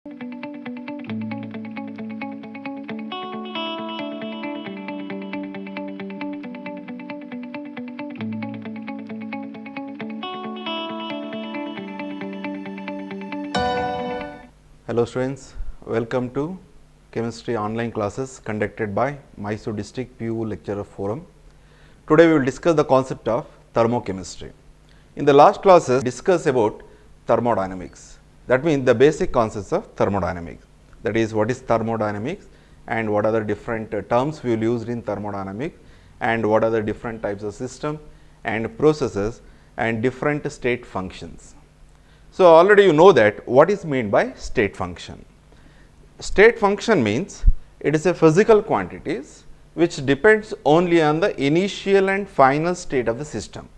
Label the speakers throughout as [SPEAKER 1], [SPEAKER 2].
[SPEAKER 1] Hello students, welcome to chemistry online classes conducted by Mysore District PU Lecturer Forum. Today we will discuss the concept of thermochemistry. In the last classes discuss about thermodynamics. That means the basic concepts of thermodynamics. That is, what is thermodynamics and what are the different terms we will use in thermodynamics and what are the different types of system and processes and different state functions. So, already you know that what is meant by state function. State function means it is a physical quantities which depends only on the initial and final state of the system.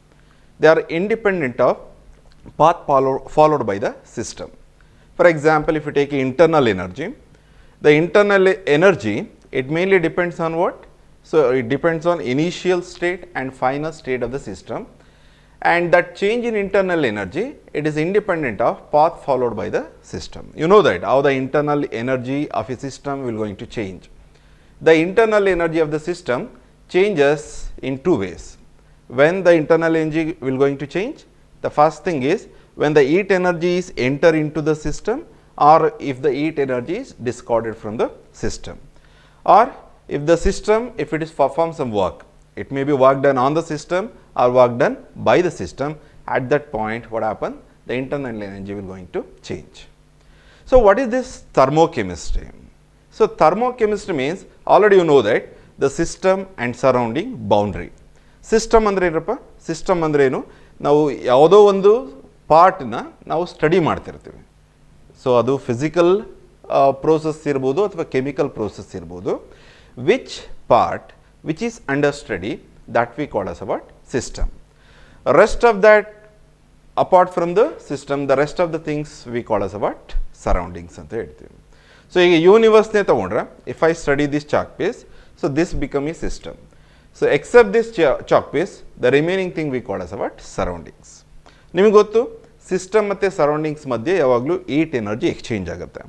[SPEAKER 1] They are independent of path followed by the system. For example, if you take internal energy, the internal energy, it mainly depends on what? So, it depends on initial state and final state of the system. And that change in internal energy, it is independent of path followed by the system. You know that how the internal energy of a system will going to change. The internal energy of the system changes in two ways. When the internal energy will going to change, the first thing is when the heat energy is enter into the system, or if the heat energy is discarded from the system, or if the system, if it is perform some work, it may be work done on the system or work done by the system. At that point, what happen? The internal energy will going to change. So, what is this thermochemistry? So, thermochemistry means already you know that the system and surrounding boundary. System andre ಏನಪ್ಪ? System ಅಂದ್ರೆ ಏನು? ನಾವು ಯಾವುದೋ ಒಂದು ಪಾರ್ಟ್ನ ನಾವು study ಮಾಡ್ತಿರ್ತೀವಿ. So ಅದು physical process ಇರ್ಬೋದು ಅಥವಾ ಕೆಮಿಕಲ್ ಪ್ರೋಸೆಸ್ ಇರ್ಬೋದು. Which part which is under study, that we call as what? System. Rest of that, apart from the system, the rest of the things we call as what? Surroundings anta ಹೇಳ್ತೀವಿ. So ಈಗ universe ನೇ ತಗೊಂಡ್ರೆ, if I study this chalk piece, so this become a system. So except this chalk piece, the remaining thing we call as what? Surroundings. ನಿಮಗೆ ಗೊತ್ತು system ಮತ್ತು surroundings ಮಧ್ಯೆ ಯಾವಾಗಲೂ heat energy exchange ಆಗುತ್ತೆ.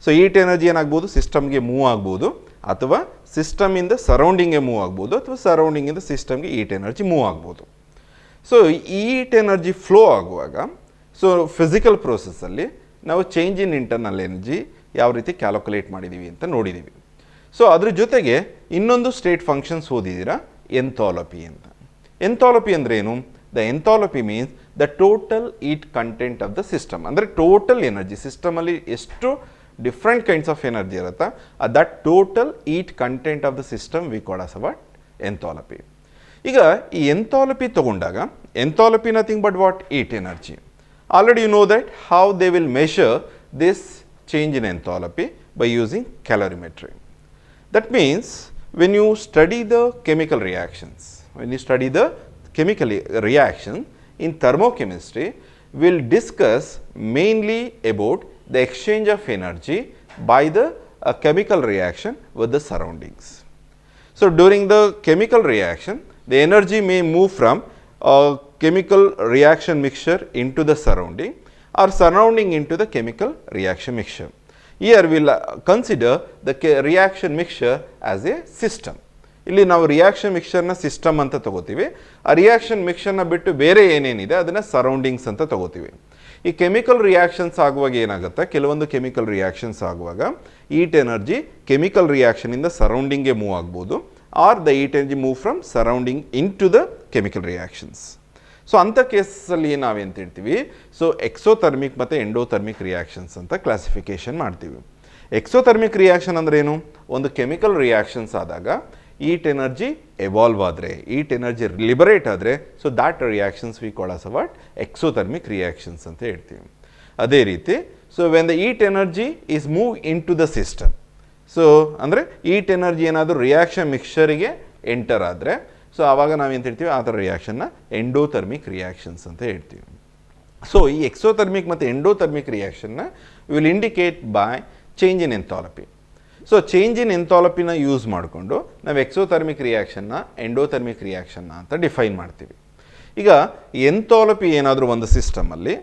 [SPEAKER 1] So heat energy ಏನಾಗ್ಬೋದು? ಸಿಸ್ಟಮ್ಗೆ move ಆಗ್ಬೋದು, ಅಥವಾ ಸಿಸ್ಟಮ್ ಇಂದ ಸರೌಂಡಿಂಗ್ಗೆ ಮೂವ್ ಆಗ್ಬೋದು, ಅಥವಾ ಸರೌಂಡಿಂಗ್ ಇಂದ ಸಿಸ್ಟಮ್ಗೆ ಹೀಟ್ ಎನರ್ಜಿ ಮೂವ್ ಆಗ್ಬೋದು. ಸೊ ಈ ಹೀಟ್ ಎನರ್ಜಿ ಫ್ಲೋ ಆಗುವಾಗ, ಸೊ ಫಿಸಿಕಲ್ ಪ್ರೋಸೆಸ್ಸಲ್ಲಿ ನಾವು ಚೇಂಜ್ ಇನ್ ಇಂಟರ್ನಲ್ ಎನರ್ಜಿ ಯಾವ ರೀತಿ ಕ್ಯಾಲ್ಕುಲೇಟ್ ಮಾಡಿದ್ದೀವಿ ಅಂತ ನೋಡಿದ್ದೀವಿ. ಸೊ ಅದ್ರ ಜೊತೆಗೆ ಇನ್ನೊಂದು ಸ್ಟೇಟ್ ಫಂಕ್ಷನ್ಸ್ ಓದಿದ್ದೀರಾ, ಎಂಥಾಲಪಿ ಅಂತ. ಎಂಥಾಲಪಿ ಅಂದರೆ ಏನು? The enthalpy means the total heat content of the system. ಅಂದರೆ ಟೋಟಲ್ ಎನರ್ಜಿ ಸಿಸ್ಟಮಲ್ಲಿ ಎಷ್ಟು different kinds of energy ಇರುತ್ತೆ, that total heat content of the system we call as what? Enthalpy. ಈಗ ಈ ಎಂಥಾಲಪಿ ತಗೊಂಡಾಗ, ಎಂಥಾಲಪಿ nothing but what? Heat energy. Already you know that how they will measure this change in enthalpy by using calorimetry. That means when you study the chemical reactions, in thermochemistry, we will discuss mainly about the exchange of energy by the chemical reaction with the surroundings. So during the chemical reaction, the energy may move from a chemical reaction mixture into the surrounding, or surrounding into the chemical reaction mixture. Here we will consider the reaction mixture as a system. ಇಲ್ಲಿ ನಾವು reaction ಮಿಕ್ಸ್ಚರ್ನ system ಅಂತ ತಗೋತೀವಿ. ಆ reaction ಮಿಕ್ಸ್ಚರ್ನ ಬಿಟ್ಟು ಬೇರೆ ಏನೇನಿದೆ ಅದನ್ನು surroundings ಅಂತ ತಗೋತೀವಿ. ಈ ಕೆಮಿಕಲ್ ರಿಯಾಕ್ಷನ್ಸ್ ಆಗುವಾಗ ಏನಾಗುತ್ತೆ, ಕೆಲವೊಂದು ಕೆಮಿಕಲ್ ರಿಯಾಕ್ಷನ್ಸ್ ಆಗುವಾಗ ಹೀಟ್ ಎನರ್ಜಿ ಕೆಮಿಕಲ್ ರಿಯಾಕ್ಷನಿಂದ ಸರೌಂಡಿಂಗ್ಗೆ ಮೂವ್ ಆಗ್ಬೋದು, or the heat energy move from surrounding into the chemical reactions. So ಅಂಥ ಕೇಸಲ್ಲಿ ನಾವೇಂತ ಹೇಳ್ತೀವಿ, ಸೊ ಎಕ್ಸೋಥರ್ಮಿಕ್ ಮತ್ತು ಎಂಡೋಥರ್ಮಿಕ್ ರಿಯಾಕ್ಷನ್ಸ್ ಅಂತ ಕ್ಲಾಸಿಫಿಕೇಶನ್ ಮಾಡ್ತೀವಿ. ಎಕ್ಸೋಥರ್ಮಿಕ್ ರಿಯಾಕ್ಷನ್ ಅಂದ್ರೆ ಏನು? ಒಂದು ಕೆಮಿಕಲ್ ರಿಯಾಕ್ಷನ್ಸ್ ಆದಾಗ ಹೀಟ್ ಎನರ್ಜಿ ಎವಾಲ್ವ್ ಆದರೆ, ಹೀಟ್ ಎನರ್ಜಿ ಲಿಬರೇಟ್ ಆದರೆ, so that reactions we call as what? Exothermic reactions ಅಂತ ಹೇಳ್ತೀವಿ. ಅದೇ ರೀತಿ so when the heat energy is move into the system, so ಅಂದರೆ ಹೀಟ್ ಎನರ್ಜಿ ಏನಾದರೂ reaction ಮಿಕ್ಸ್ಚರಿಗೆ ಎಂಟರ್ ಆದರೆ, ಸೊ ಆವಾಗ ನಾವೇಂತ ಹೇಳ್ತೀವಿ, ಆ ಥರ ರಿಯಾಕ್ಷನ್ನ ಎಂಡೋಥರ್ಮಿಕ್ ರಿಯಾಕ್ಷನ್ಸ್ ಅಂತ ಹೇಳ್ತೀವಿ. ಸೊ ಈ ಎಕ್ಸೋಥರ್ಮಿಕ್ ಮತ್ತು ಎಂಡೋಥರ್ಮಿಕ್ ರಿಯಾಕ್ಷನ್ನ will indicate by change in enthalpy. So change in ಎಂಥಾಲಪಿನ ಯೂಸ್ ಮಾಡಿಕೊಂಡು ನಾವು ಎಕ್ಸೋಥರ್ಮಿಕ್ ರಿಯಾಕ್ಷನ್ನ ಎಂಡೋಥರ್ಮಿಕ್ ರಿಯಾಕ್ಷನ್ನ ಅಂತ ಡಿಫೈನ್ ಮಾಡ್ತೀವಿ. ಈಗ ಎಂಥಾಲಪಿ ಏನಾದರೂ ಒಂದು ಸಿಸ್ಟಮಲ್ಲಿ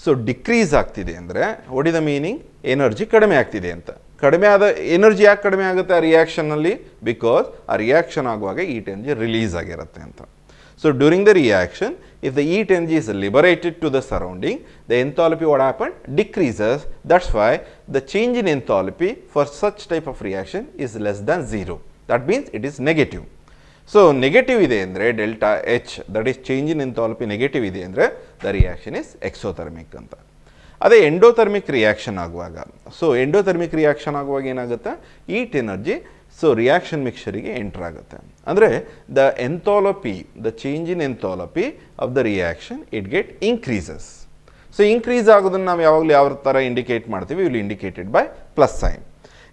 [SPEAKER 1] ಸೊ ಡಿಕ್ರೀಸ್ ಆಗ್ತಿದೆ ಅಂದರೆ what is the meaning, energy ಕಡಿಮೆ ಆಗ್ತಿದೆ ಅಂತ. ಕಡಿಮೆ ಆದ ಎನರ್ಜಿ ಯಾಕೆ ಕಡಿಮೆ ಆಗುತ್ತೆ ಆ ರಿಯಾಕ್ಷನಲ್ಲಿ, ಬಿಕಾಸ್ ಆ ರಿಯಾಕ್ಷನ್ ಆಗುವಾಗ ಈಟ್ ಎನರ್ಜಿ ರಿಲೀಸ್ ಆಗಿರುತ್ತೆ ಅಂತ. So during the reaction, if the heat energy is liberated to the surrounding, the enthalpy what happened decreases. That's why the change in enthalpy for such type of reaction is less than 0. That means it is negative. So negative ide andre delta H, that is change in enthalpy negative ide andre the reaction is exothermic anta. ಅದೇ endothermic reaction ಆಗುವಾಗ, so endothermic reaction ಆಗುವಾಗ ಏನಾಗುತ್ತೆ, heat energy so reaction ಮಿಕ್ಸ್ಚರಿಗೆ enter ಆಗುತ್ತೆ. ಅಂದರೆ the enthalpy, the change in enthalpy of the reaction it get increases. So increase ಆಗೋದನ್ನು ನಾವು ಯಾವಾಗಲೂ ಯಾವ ಥರ ಇಂಡಿಕೇಟ್ ಮಾಡ್ತೀವಿ, will indicated by plus sign.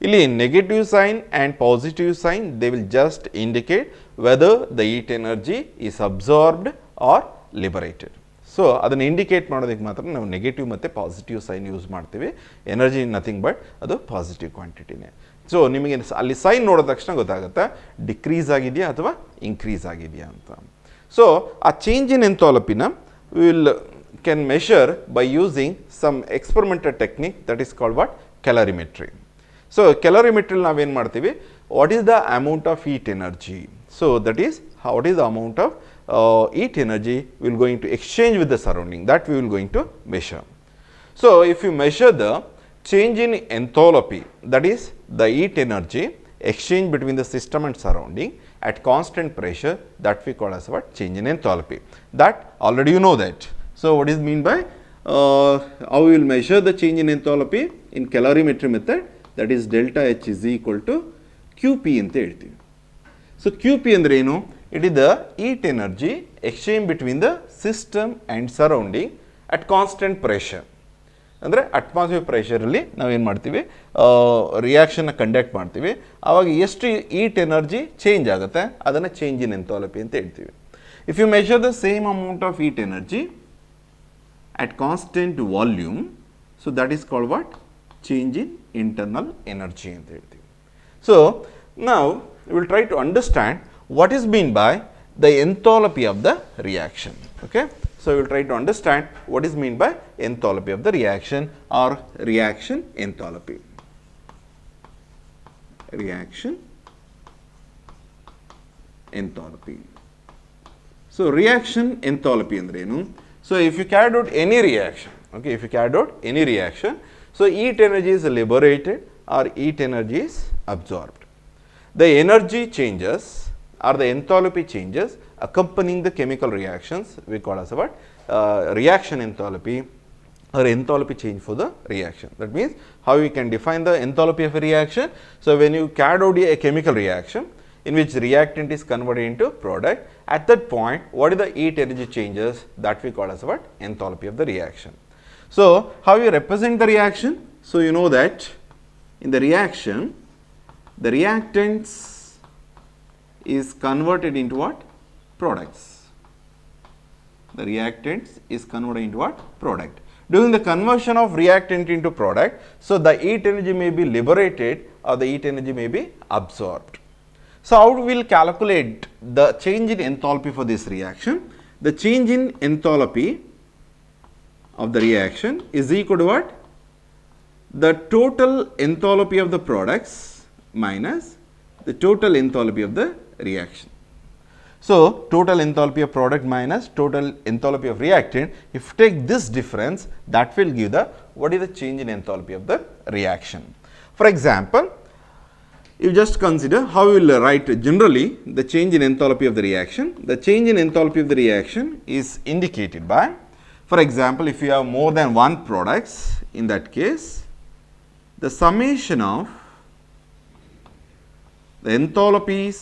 [SPEAKER 1] ಇಲ್ಲಿ negative sign and positive sign they will just indicate whether the heat energy is absorbed or liberated. So ಅದನ್ನು indicate ಮಾಡೋದಕ್ಕೆ ಮಾತ್ರ ನಾವು ನೆಗೆಟಿವ್ ಮತ್ತು ಪಾಸಿಟಿವ್ ಸೈನ್ ಯೂಸ್ ಮಾಡ್ತೀವಿ. ಎನರ್ಜಿ ನಥಿಂಗ್ ಬಟ್ ಅದು positive ಕ್ವಾಂಟಿಟಿನೇ. So ನಿಮಗೆ ಅಲ್ಲಿ ಸೈನ್ ನೋಡಿದ ತಕ್ಷಣ ಗೊತ್ತಾಗುತ್ತೆ ಡಿಕ್ರೀಸ್ ಆಗಿದೆಯಾ ಅಥವಾ ಇನ್ಕ್ರೀಸ್ ಆಗಿದೆಯಾ ಅಂತ. ಸೊ ಆ ಚೇಂಜ್ ಇನ್ ಎಂಥಾಲಪಿನ will can measure by using some experimental technique that is called what, calorimetry. So ಕ್ಯಾಲರಿಮೆಟ್ರಿಲಿ ನಾವೇನು ಮಾಡ್ತೀವಿ, what is the amount of heat energy, so that is what is the amount of heat energy will going to exchange with the surrounding, that we will going to measure. So if you measure the change in enthalpy, that is the heat energy exchange between the system and surrounding at constant pressure, that we call as what, change in enthalpy. That already you know that. So what is mean by how we will measure the change in enthalpy in calorimetry method, that is delta H is equal to QP ಅಂತ ಹೇಳ್ತೀವಿ. So QP ಅಂದ್ರೆ ಏನು, it is the heat energy exchange between the system and surrounding at constant pressure. ಅಂದರೆ atmosphere ಪ್ರೆಷರಲ್ಲಿ ನಾವೇನು ಮಾಡ್ತೀವಿ, ರಿಯಾಕ್ಷನ್ನ conduct ಮಾಡ್ತೀವಿ, ಆವಾಗ ಎಷ್ಟು ಹೀಟ್ ಎನರ್ಜಿ ಚೇಂಜ್ ಆಗುತ್ತೆ ಅದನ್ನು ಚೇಂಜ್ ಇನ್ ಎಂಥಾಲಪಿ ಅಂತ ಹೇಳ್ತೀವಿ. If you measure the same amount of heat energy at constant volume, so that is called what, change in internal energy ಅಂತ ಹೇಳ್ತೀವಿ. So now we will try to understand what is meant by the enthalpy of the reaction. Okay, so we will try to understand what is meant by enthalpy of the reaction or reaction enthalpy. Reaction enthalpy. So reaction enthalpy andre enu, so if you carried out any reaction, okay, if you carried out any reaction, so heat energy is liberated or heat energy is absorbed. The energy changes or the enthalpy changes accompanying the chemical reactions we call as what, reaction enthalpy or enthalpy change for the reaction. That means how we can define the enthalpy of a reaction. So when you carried out a chemical reaction in which reactant is converted into product, at that point what is the heat energy changes, that we call as what, enthalpy of the reaction. So how you represent the reaction, so you know that in the reaction the reactants is converted into what, products. The reactants is converted into what, product. During the conversion of reactant into product, so the heat energy may be liberated or the heat energy may be absorbed. So how we will calculate the change in enthalpy for this reaction? The change in enthalpy of the reaction is equal to what, the total enthalpy of the products minus the total enthalpy of the reaction. So total enthalpy of product minus total enthalpy of reactant, if you take this difference, that will give the what is the change in enthalpy of the reaction. For example, you just consider how you will write generally the change in enthalpy of the reaction. The change in enthalpy of the reaction is indicated by, for example, if you have more than one products, in that case the summation of the enthalpies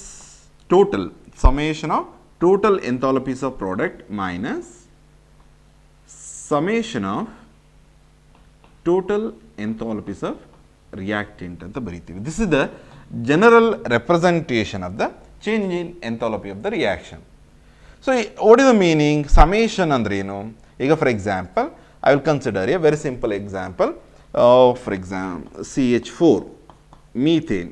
[SPEAKER 1] total, summation of total enthalpies of product minus summation of total enthalpies of reactant anta ಬರೀತೀವಿ. This is the general representation of the change in enthalpy of the reaction. So what is the meaning, summation andre enu? ಈಗ for example I will consider a very simple example of, for example, CH4 methane.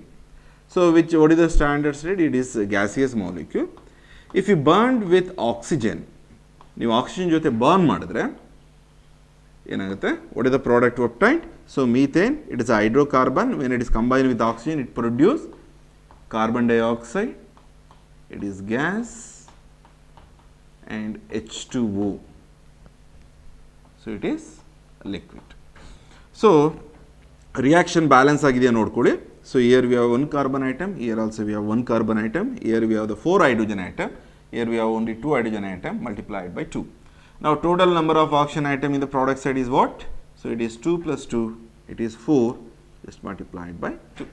[SPEAKER 1] So which, what is the standard state? It is a gaseous molecule. If you burned with oxygen, ನೀವು oxygen ಜೊತೆ burn ಮಾಡಿದ್ರೆ what is the product obtained? So methane, it is a hydrocarbon. When it is combined with oxygen, it produces carbon dioxide, it is gas, and H2O. So it is a liquid. So reaction balance ಆಗಿದೆಯಾ ನೋಡ್ಕೊಳ್ಳಿ. So here we have one carbon atom, here also we have one carbon atom, here we have the 4 hydrogen atom, here we have only 2 hydrogen atom multiplied by 2. Now total number of oxygen atom in the product side is what? So it is 2 plus 2, it is 4, just multiplied by 2.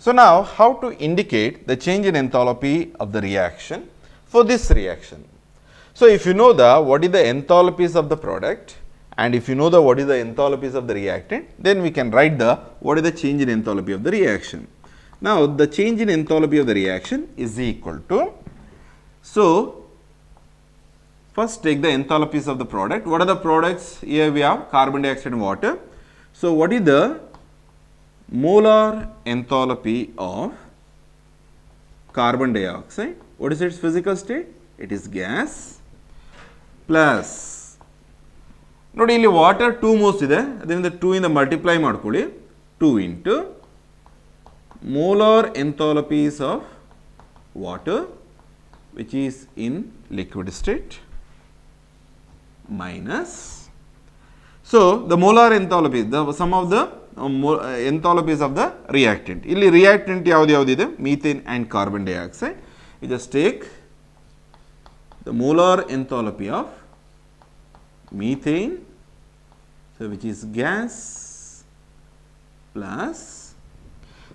[SPEAKER 1] So now how to indicate the change in enthalpy of the reaction for this reaction? So if you know what is the enthalpies of the product, and if you know what is the enthalpies of the reactant, then we can write what is the change in enthalpy of the reaction. Now the change in enthalpy of the reaction is equal to, so first take the enthalpies of the product. What are the products? Here we have carbon dioxide and water. So what is the molar enthalpy of carbon dioxide? What is its physical state? It is gas. Plus ನೋಡಿ ಇಲ್ಲಿ water 2 moles ಇದೆ, ಅದರಿಂದ 2 ಇಂದ multiply ಮಾಡ್ಕೊಳ್ಳಿ, 2 into molar enthalpies of water which is in liquid state minus, so the molar enthalpy, the sum of the enthalpies of the reactant. ಇಲ್ಲಿ reactant ಯಾವ್ದು ಇದೆ? Methane and carbon dioxide. You just take the molar enthalpy of methane, so which is gas, plus,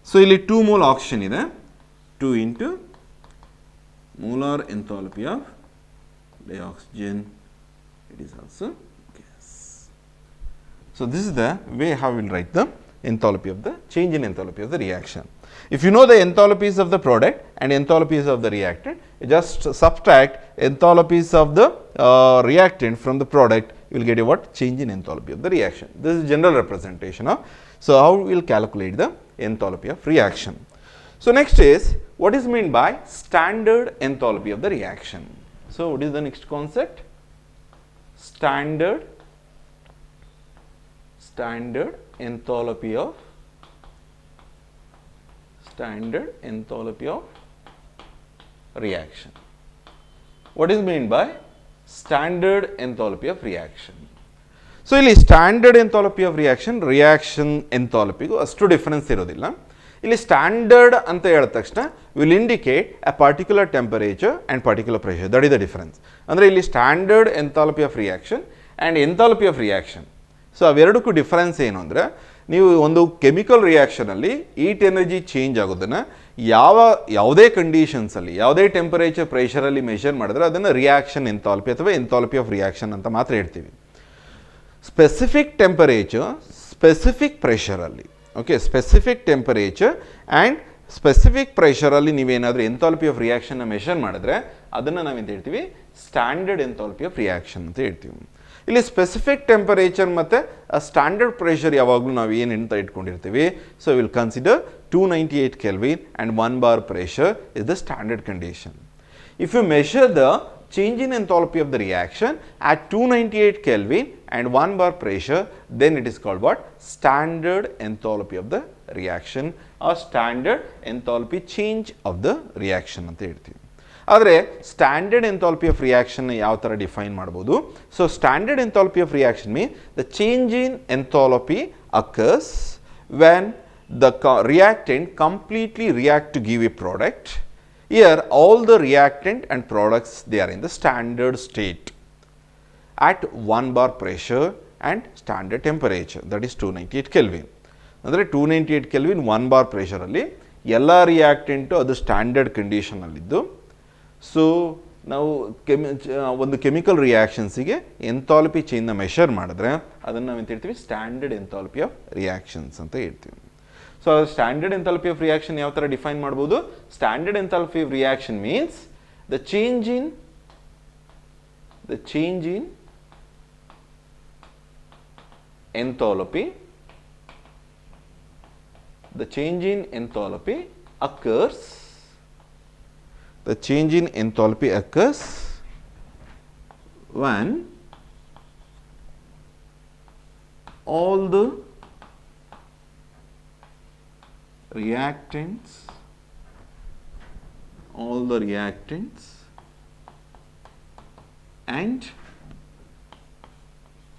[SPEAKER 1] so ಇಲ್ಲಿ 2 mole oxygen ಇದೆ, 2 into molar enthalpy of dioxygen, it is also gas. So this is the way how we will write the enthalpy of the change in enthalpy of the reaction. If you know the enthalpies of the product and enthalpies of the reactant, you just subtract enthalpies of the reactant from the product, you will get a what? Change in enthalpy of the reaction. This is general representation of, so how we will calculate the enthalpy of reaction. So next is, what is meant by standard enthalpy of the reaction? So what is the next concept? Standard enthalpy of reaction. What is meant by standard enthalpy of reaction? So ಇಲ್ಲಿ standard enthalpy of reaction enthalpy ಅಷ್ಟು difference ಇರೋದಿಲ್ಲ. ಇಲ್ಲಿ standard ಅಂತ ಹೇಳಿದ ತಕ್ಷಣ will indicate a particular temperature and particular pressure, that is the difference. ಅಂದರೆ ಇಲ್ಲಿ standard enthalpy of reaction and enthalpy of reaction, so ಅವೆರಡಕ್ಕೂ ಡಿಫರೆನ್ಸ್ ಏನು ಅಂದರೆ, ನೀವು ಒಂದು ಕೆಮಿಕಲ್ ರಿಯಾಕ್ಷನಲ್ಲಿ ಈಟ್ ಎನರ್ಜಿ ಚೇಂಜ್ ಆಗೋದನ್ನು ಯಾವುದೇ ಕಂಡೀಷನ್ಸಲ್ಲಿ ಯಾವುದೇ ಟೆಂಪರೇಚರ್ ಪ್ರೆಷರಲ್ಲಿ ಮೆಷರ್ ಮಾಡಿದ್ರೆ ಅದನ್ನು ರಿಯಾಕ್ಷನ್ ಎಂಥಾಲ್ಪಿ ಅಥವಾ ಎಂಥಾಲ್ಪಿ ಆಫ್ ರಿಯಾಕ್ಷನ್ ಅಂತ ಮಾತ್ರ ಹೇಳ್ತೀವಿ. ಸ್ಪೆಸಿಫಿಕ್ ಟೆಂಪರೇಚರ್, ಸ್ಪೆಸಿಫಿಕ್ ಪ್ರೆಷರಲ್ಲಿ, okay, specific temperature and specific ಪ್ರೆಷರಲ್ಲಿ ನೀವೇನಾದರೂ ಎಂಥಾಲ್ಪಿ ಆಫ್ ರಿಯಾಕ್ಷನ್ನ ಮೆಷರ್ ಮಾಡಿದ್ರೆ ಅದನ್ನು ನಾವೆಂತ ಹೇಳ್ತೀವಿ? ಸ್ಟ್ಯಾಂಡರ್ಡ್ ಎಂಥಾಲ್ಪಿ ಆಫ್ ರಿಯಾಕ್ಷನ್ ಅಂತ ಹೇಳ್ತೀವಿ. ಇಲ್ಲಿ ಸ್ಪೆಸಿಫಿಕ್ ಟೆಂಪರೇಚರ್ ಮತ್ತು ಸ್ಟ್ಯಾಂಡರ್ಡ್ ಪ್ರೆಷರ್ ಯಾವಾಗಲೂ ನಾವು ಏನು ಅಂತ ಇಟ್ಕೊಂಡಿರ್ತೀವಿ. So will consider 298 Kelvin and 1 bar pressure is the standard condition. If you measure the change in enthalpy of the reaction at 298 Kelvin and 1 bar pressure, then it is called what? Standard enthalpy of the reaction or standard enthalpy change of the reaction ಅಂತ ಹೇಳ್ತೀವಿ. ಆದರೆ standard enthalpy of reaction ಯಾವ ಥರ define ಮಾಡ್ಬೋದು? So standard enthalpy of reaction mean the change in enthalpy occurs when the reactant completely react to give a product. Here all the reactant and products, they are in the standard state at 1 bar pressure and standard temperature, that is 298 Kelvin. ಅಂದರೆ 298 Kelvin 1 bar pressure ಅಲ್ಲಿ ಎಲ್ಲ reactant ಅದು standard ಕಂಡೀಷನಲ್ಲಿದ್ದು, so ನಾವು ಒಂದು chemical ರಿಯಾಕ್ಷನ್ಸಿಗೆ enthalpy ಚೇಂಜ್ನ measure ಮಾಡಿದ್ರೆ ಅದನ್ನು ನಾವೆಂತ ಹೇಳ್ತೀವಿ? ಸ್ಟ್ಯಾಂಡರ್ಡ್ ಎಂಥಾಲ್ಪಿ ಆಫ್ ರಿಯಾಕ್ಷನ್ಸ್ ಅಂತ ಹೇಳ್ತೀವಿ. So standard enthalpy of reaction ಯಾವ ಥರ ಡಿಫೈನ್ ಮಾಡ್ಬೋದು? Standard enthalpy of reaction means the change in enthalpy, the change in enthalpy occurs, when all the reactants and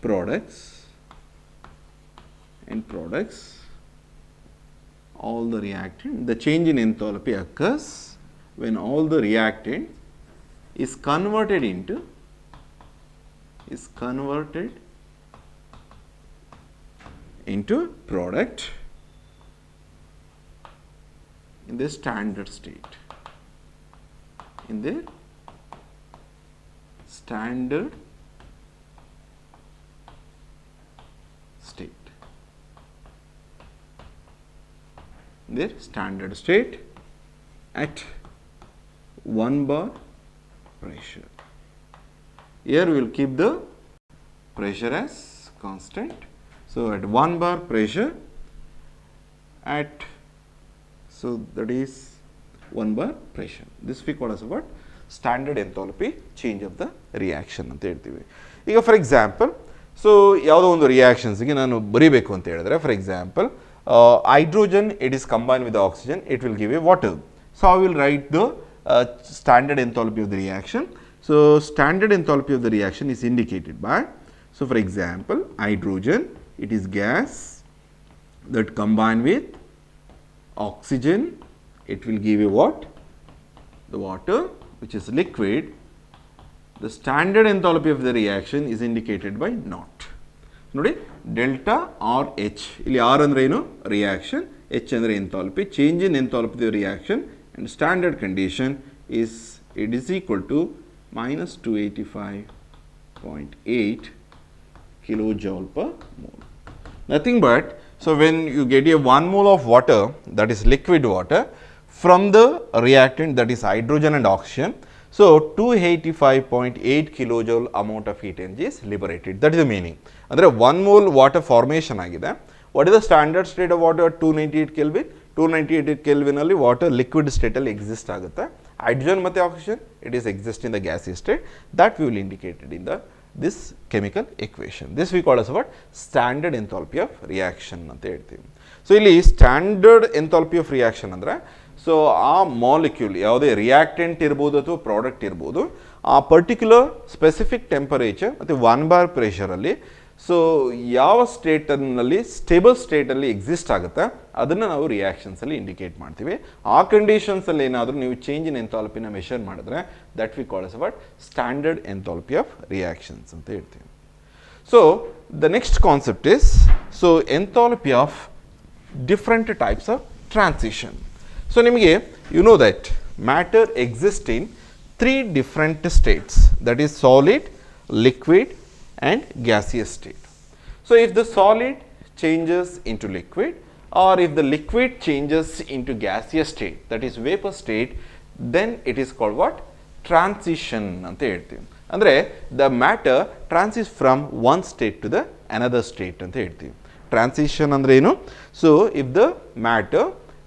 [SPEAKER 1] products all the reactant, the change in enthalpy occurs when all the reactant is converted into product in the standard state. In the standard state at 1 bar pressure. Here we will keep the pressure as constant. So, at 1 bar pressure that is 1 bar pressure. This we call as what? Standard enthalpy change of the reaction anta heltivi. Iga for example, so yavado ondu reactions ಗೆ ನಾನು ಬರಿಬೇಕು ಅಂತ ಹೇಳಿದ್ರೆ, for example, hydrogen, it is combined with the oxygen, it will give a water. So, I will write the standard enthalpy of the reaction. So, standard enthalpy of the reaction is indicated by, so for example, hydrogen, it is gas that combined with oxygen, it will give you what? The water, which is liquid. The standard enthalpy of the reaction is indicated by naught. ನೋಡಿ delta R H, ಇಲ್ಲಿ R ಅಂದರೆ ಏನು? Reaction, H ಅಂದರೆ enthalpy, change in enthalpy the reaction and standard condition it is equal to -285.8 kilojoule per mole. Nothing but, so when you get a 1 mole of water, that is liquid water, from the reactant, that is hydrogen and oxygen, so 285.8 kilojoule amount of heat energy is liberated. That is the meaning. Andre 1 mole water formation agide. What is the standard state of water? 298 Kelvin. 298 Kelvin alli water liquid state alli exist agutte. Hydrogen matte oxygen, it is exist in the gaseous state. That we will indicate it in this chemical equation. This we call as what? Standard enthalpy of reaction anta heltivi. So illi standard enthalpy of reaction andre, so ಆ molecule ಯಾವುದೇ reactant ಇರ್ಬೋದು ಅಥವಾ product ಇರ್ಬೋದು, ಆ particular specific temperature ಮತ್ತು 1 bar ಪ್ರೆಷರಲ್ಲಿ so ಯಾವ ಸ್ಟೇಟಲ್ಲಿ stable ಸ್ಟೇಟಲ್ಲಿ exist ಆಗುತ್ತೆ ಅದನ್ನು ನಾವು ರಿಯಾಕ್ಷನ್ಸಲ್ಲಿ ಇಂಡಿಕೇಟ್ ಮಾಡ್ತೀವಿ. ಆ ಕಂಡೀಷನ್ಸಲ್ಲಿ ಏನಾದರೂ ನೀವು ಚೇಂಜ್ ಇನ್ ಎಂಥಾಲ್ಪಿನ ಮೆಷರ್ ಮಾಡಿದ್ರೆ that we call as what? Standard enthalpy of reactions ಅಂತ ಹೇಳ್ತೀವಿ. So the next concept is, so enthalpy of different types of transition. So, you know that matter exists in 3 different states, that is solid, liquid and gaseous state. So, if the solid changes into liquid or if the liquid changes into gaseous state, that is vapor state, then it is called what? Transition ante heltivi. Andre the matter transitions from one state to the another state ante heltivi. Transition andre enu? So, if the matter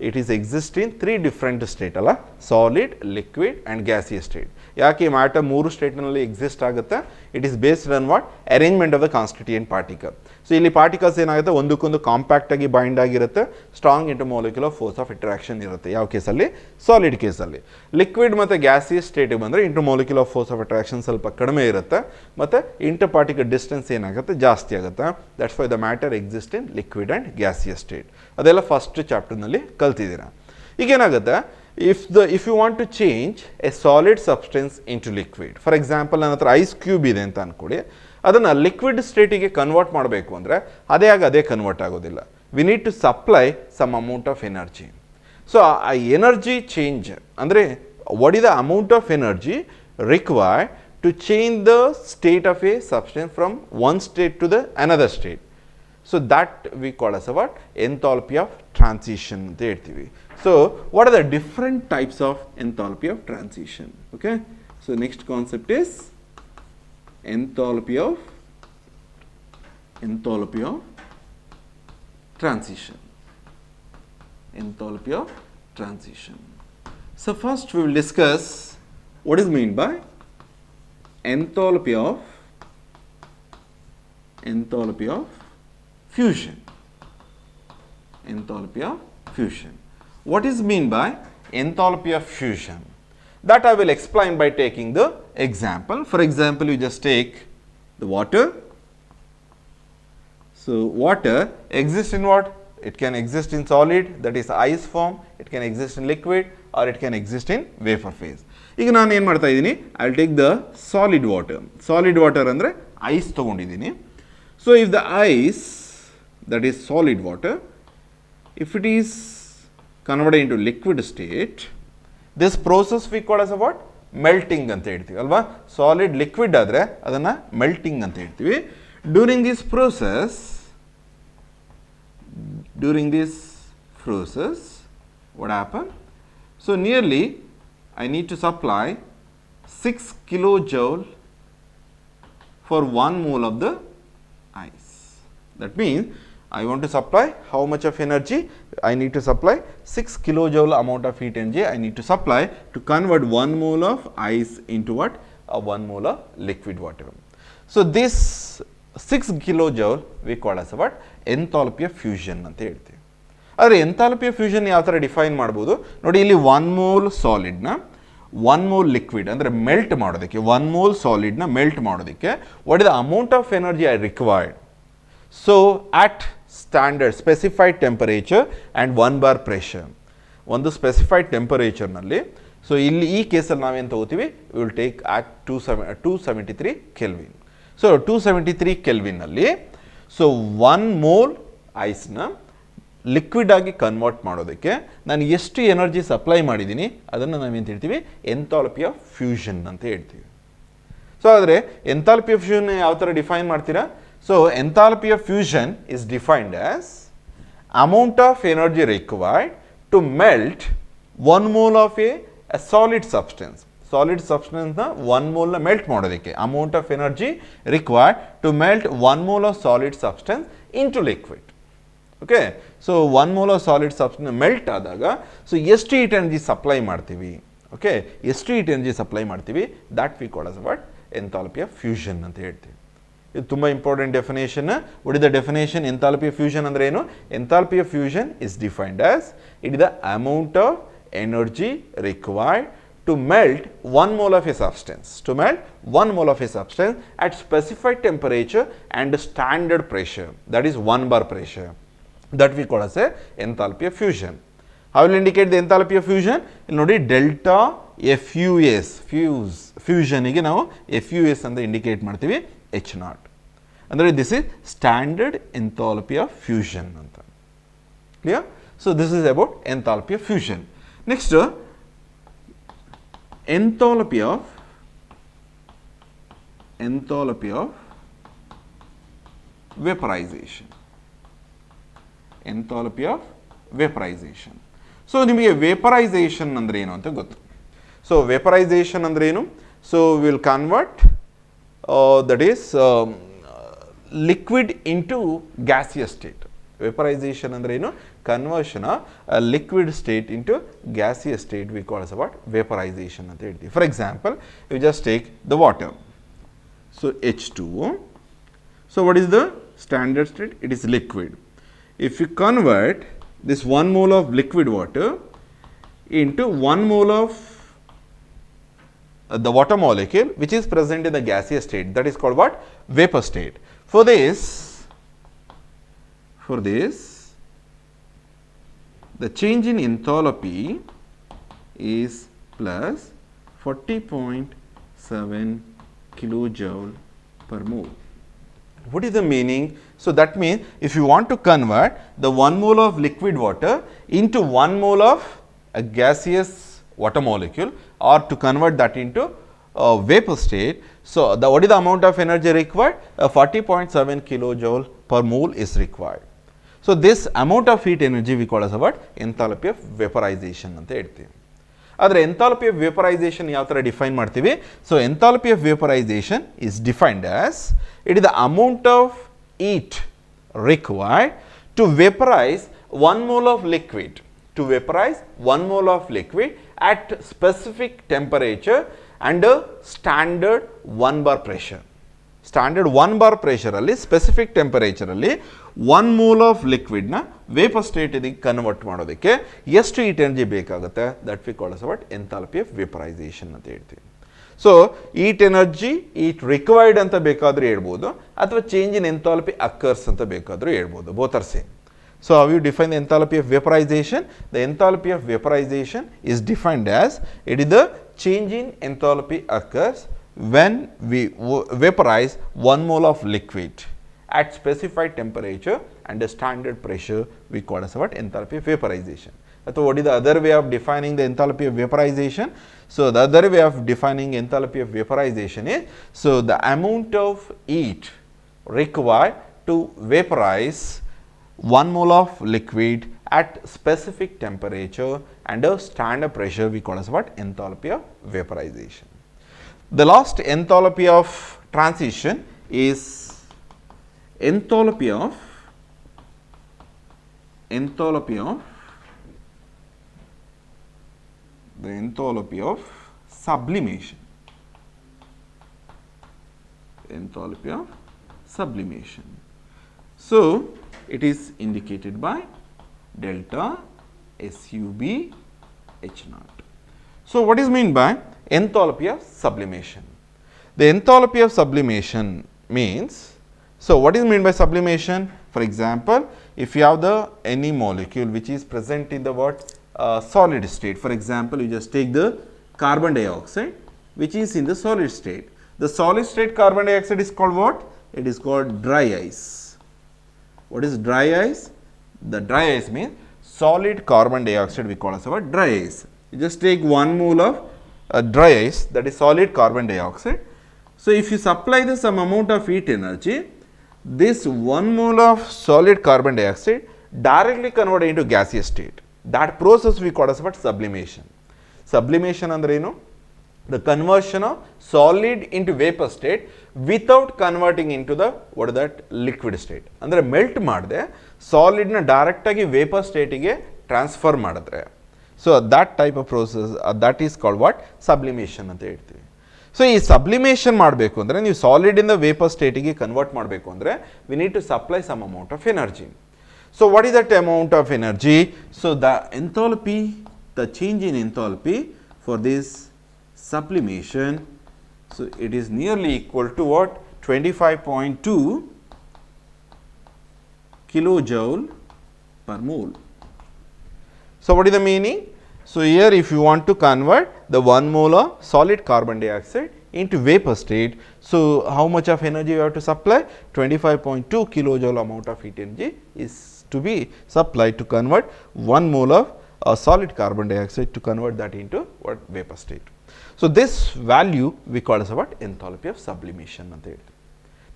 [SPEAKER 1] it is exist in 3 different state ಅಲ್ಲ, solid, liquid and gaseous state. ಯಾಕೆ ಈ matter 3 ಸ್ಟೇಟ್ನಲ್ಲಿ exist ಆಗುತ್ತೆ? It is based on what? Arrangement of the constituent particle. So ಇಲ್ಲಿ particles ಏನಾಗುತ್ತೆ? ಒಂದಕ್ಕೊಂದು compact ಆಗಿ bind ಆಗಿರುತ್ತೆ, strong ಇಂಟರ್ಮೋಲಿಕ್ಯುಲರ್ force of interaction ಇರುತ್ತೆ. ಯಾವ ಕೇಸಲ್ಲಿ? ಸಾಲಿಡ್ ಕೇಸಲ್ಲಿ. ಲಿಕ್ವಿಡ್ ಮತ್ತು ಗ್ಯಾಸಿಯಸ್ ಸ್ಟೇಟಿಗೆ ಬಂದರೆ ಇಂಟರ್ಮೋಲಿಕ್ಯುಲರ್ ಫೋರ್ಸ್ ಆಫ್ ಅಟ್ರಾಕ್ಷನ್ ಸ್ವಲ್ಪ ಕಡಿಮೆ ಇರುತ್ತೆ ಮತ್ತು ಇಂಟರ್ ಪಾರ್ಟಿಕಲ್ ಡಿಸ್ಟೆನ್ಸ್ ಏನಾಗುತ್ತೆ? ಜಾಸ್ತಿ ಆಗುತ್ತೆ. That's why the matter exist in liquid and gaseous state. ಅದೆಲ್ಲ first ಚಾಪ್ಟರ್ನಲ್ಲಿ ಕಲ್ತಿದ್ದೀರಾ. ಈಗೇನಾಗುತ್ತೆ? if you want to change a solid substance into liquid, for example ನನ್ನ ಹತ್ರ ಐಸ್ ಕ್ಯೂಬ್ ಇದೆ ಅಂತ ಅಂದ್ಕೊಡಿ, ಅದನ್ನು ಲಿಕ್ವಿಡ್ ಸ್ಟೇಟಿಗೆ ಕನ್ವರ್ಟ್ ಮಾಡಬೇಕು ಅಂದರೆ ಅದೇ ಕನ್ವರ್ಟ್ ಆಗೋದಿಲ್ಲ. We need to supply some amount of energy. So ಆ ಎನರ್ಜಿ ಚೇಂಜ್ ಅಂದರೆ what is the amount of energy required to change the state of a substance from one state to the another state. So that we call as what? Enthalpy of transition ante heltivi. So what are the different types of enthalpy of transition? Okay. So next concept is enthalpy of transition. Enthalpy of transition. So first we will discuss what is meant by enthalpy of fusion. Enthalpy of fusion. What is mean by enthalpy of fusion? That I will explain by taking the example. For example, you just take the water. So, water exists in what? It can exist in solid, that is ice form, it can exist in liquid, or it can exist in vapor phase. ಈಗ ನಾನು ಏನು ಮಾಡ್ತಾ ಇದ್ದೀನಿ, I will take the solid water ಅಂದರೆ ice ತೊಗೊಂಡಿದ್ದೀನಿ. So if the ice that is solid water, if it is converted into liquid state, this process we call as a what? Melting ಅಂತ ಹೇಳ್ತೀವಿ ಅಲ್ವಾ. ಸಾಲಿಡ್ ಲಿಕ್ವಿಡ್ ಆದರೆ ಅದನ್ನು melting ಅಂತ ಹೇಳ್ತೀವಿ. During this process, what happened? So nearly I need to supply 6 kilojoule for 1 mole of the ice. That means I want to supply how much of energy? I need to supply 6 kilojoule amount of heat energy I need to supply to convert 1 mole of ice into what? 1 mole of liquid water. So this 6 kilojoule we call as what? Enthalpy of fusion ಅಂತ ಹೇಳ್ತೀವಿ. ಆದರೆ enthalpy of fusion ಯಾವ ಥರ define ಮಾಡ್ಬೋದು ನೋಡಿ. ಇಲ್ಲಿ 1 mole ಸಾಲಿಡ್ನ 1 mole liquid ಅಂದರೆ ಮೆಲ್ಟ್ ಮಾಡೋದಕ್ಕೆ 1 mole ಸಾಲಿಡ್ನ ಮೆಲ್ಟ್ ಮಾಡೋದಕ್ಕೆ what is the amount of energy I required. So at standard specified temperature and 1 bar pressure, ಒಂದು ಸ್ಪೆಸಿಫೈಡ್ ಟೆಂಪರೇಚರ್ನಲ್ಲಿ. ಸೊ ಇಲ್ಲಿ ಈ ಕೇಸಲ್ಲಿ ನಾವೇನು ತಗೋತೀವಿ, will take at 273 kelvin. So 273 ಕೆಲ್ವಿನಲ್ಲಿ ಸೊ 1 mole ಐಸ್ನ ಲಿಕ್ವಿಡ್ ಆಗಿ ಕನ್ವರ್ಟ್ ಮಾಡೋದಕ್ಕೆ ನಾನು ಎಷ್ಟು ಎನರ್ಜಿ ಸಪ್ಲೈ ಮಾಡಿದ್ದೀನಿ ಅದನ್ನು ನಾವೇನು ಹೇಳ್ತೀವಿ, ಎಂಥಾಲ್ಪಿ ಆಫ್ ಫ್ಯೂಷನ್ ಅಂತ ಹೇಳ್ತೀವಿ. ಸೊ ಆದರೆ ಎಂಥಾಲ್ಪಿ ಆಫ್ ಫ್ಯೂಷನ್ ಯಾವ ಥರ ಡಿಫೈನ್ ಮಾಡ್ತೀರಾ? So enthalpy of fusion is defined as amount of energy required to melt 1 mole of a solid substance. Solid ಸಬ್ಸ್ಟೆನ್ಸ್ನ 1 mole ಮೆಲ್ಟ್ ಮಾಡೋದಕ್ಕೆ amount of energy required to melt 1 mole of solid substance into liquid. Okay, so 1 mole of solid substance melt ಆದಾಗ so ಎಷ್ಟು heat energy supply ಮಾಡ್ತೀವಿ, okay, ಎಷ್ಟು heat energy supply ಮಾಡ್ತೀವಿ, that we call as what? Enthalpy of fusion ಅಂತ ಹೇಳ್ತೀವಿ. ಇದು ತುಂಬ important definition. What is the definition? Enthalpy of fusion ಅಂದರೆ ಏನು? Enthalpy of fusion is defined as it is the amount of energy required to melt 1 mole of a substance, at specified temperature and standard pressure, that is 1 bar pressure, that we call as a enthalpy of fusion. How will indicate the enthalpy of fusion? ಇಲ್ಲಿ ನೋಡಿ delta FUS, fusion ಗೆ ನಾವು FUS ಅಂತ indicate ಮಾಡ್ತೀವಿ, H0. ಅಂದರೆ this is standard enthalpy of fusion ಅಂತ. Clear? So this is about enthalpy of fusion. Next, enthalpy of vaporization. Enthalpy of vaporization. So ನಿಮಗೆ vaporization ಅಂದ್ರೆ ಏನು ಅಂತ ಗೊತ್ತು. So vaporization ಅಂದ್ರೆ ಏನು? So we will convert that is liquid into gaseous state. Vaporization ಅಂದ್ರೆ ಏನು? Conversion of a liquid state into gaseous state we call as what? Vaporization ಅಂತ ಹೇಳ್ತೀವಿ. For example, you just take the water. So H2O. So what is the standard state? It is liquid. If you convert this 1 mole of liquid water into 1 mole of the water molecule which is present in the gaseous state, that is called what? Vapor state. For this the change in enthalpy is plus 40.7 kilojoule per mole. What is the meaning? So that means if you want to convert the 1 mole of liquid water into 1 mole of a gaseous water molecule, or to convert that into vapor state, so what is the amount of energy required? 40.7 kilojoule per mole is required. So this amount of heat energy we call as what? Enthalpy of vaporization ಅಂತ ಹೇಳ್ತೀವಿ. ಆದರೆ enthalpy of vaporization ಯಾವ ಥರ define ಮಾಡ್ತೀವಿ? So enthalpy of vaporization is defined as it is the amount of heat required to vaporize 1 mole of liquid, at specific temperature and a standard 1 bar pressure. Standard 1 bar ಪ್ರೆಷರಲ್ಲಿ specific ಟೆಂಪರೇಚರಲ್ಲಿ 1 mole of ಲಿಕ್ವಿಡ್ನ vapour ಸ್ಟೇಟಿಗೆ convert ಮಾಡೋದಕ್ಕೆ ಎಷ್ಟು heat energy ಬೇಕಾಗುತ್ತೆ, that we call as what enthalpy of vaporization ಅಂತ ಹೇಳ್ತೀವಿ. So heat energy heat required ಅಂತ ಬೇಕಾದರೂ ಹೇಳ್ಬೋದು, ಅಥವಾ ಚೇಂಜ್ ಇನ್ ಎಂಥಾಲ್ಪಿ ಅಕ್ಕರ್ಸ್ ಅಂತ ಬೇಕಾದರೂ ಹೇಳ್ಬೋದು. Both are same. So how you define the enthalpy of vaporization? The enthalpy of vaporization is defined as it is the change in enthalpy occurs when we vaporize 1 mole of liquid at specified temperature and a standard pressure. We call as what enthalpy of vaporization. So what is the other way of defining the enthalpy of vaporization? So the other way of defining enthalpy of vaporization is, so the amount of heat required to vaporize 1 mole of liquid at specific temperature and a standard pressure, we call as what enthalpy of vaporization. The last enthalpy of transition is enthalpy of sublimation. Enthalpy of sublimation. So it is indicated by delta SUB H naught. So what is meant by enthalpy of sublimation? The enthalpy of sublimation means, so what is meant by sublimation? For example, if you have the any molecule which is present in the what solid state. For example, you just take the carbon dioxide which is in the solid state. The solid state carbon dioxide is called what? It is called dry ice. What is dry ice? The dry ice means solid carbon dioxide, we call as our dry ice. You just take 1 mole of dry ice, that is solid carbon dioxide. So if you supply this some amount of heat energy, this 1 mole of solid carbon dioxide directly converted into gaseous state. That process we call as what sublimation. Sublimation andre enu? The conversion of solid into vapor state without converting into the what is that liquid state. Andre melt madde solid na direct agi vapor state ge transfer madidre. So that type of process that is called what? Sublimation anta ಹೇಳ್ತೀವಿ. So ಈ sublimation ಮಾಡಬೇಕು ಅಂದರೆ ನೀವು solid ಇಂದ vapor state ಗೆ convert ಮಾಡಬೇಕು ಅಂದರೆ we need to supply some amount of energy. So what is that amount of energy? So the enthalpy, the change in enthalpy for this sublimation, so it is nearly equal to what? 25.2 kilojoule per mole. So what is the meaning? So here if you want to convert the 1 mole of solid carbon dioxide into vapor state, so how much of energy you have to supply? 25.2 kilojoule amount of heat energy is to be supplied to convert 1 mole of solid carbon dioxide to convert that into what? Vapor state. So this value we call as what? Enthalpy of sublimation.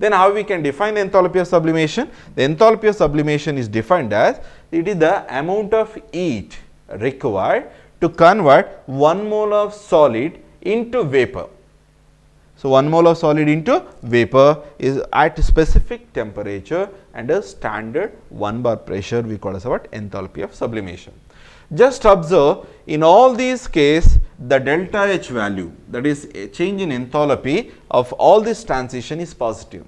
[SPEAKER 1] Then how we can define the enthalpy of sublimation? The enthalpy of sublimation is defined as it is the amount of heat required to convert 1 mole of solid into vapor. So 1 mole of solid into vapor is at specific temperature and a standard 1 bar pressure, we call as what? Enthalpy of sublimation. Just observe, in all these cases the delta H value, that is a change in enthalpy of all this transition, is positive.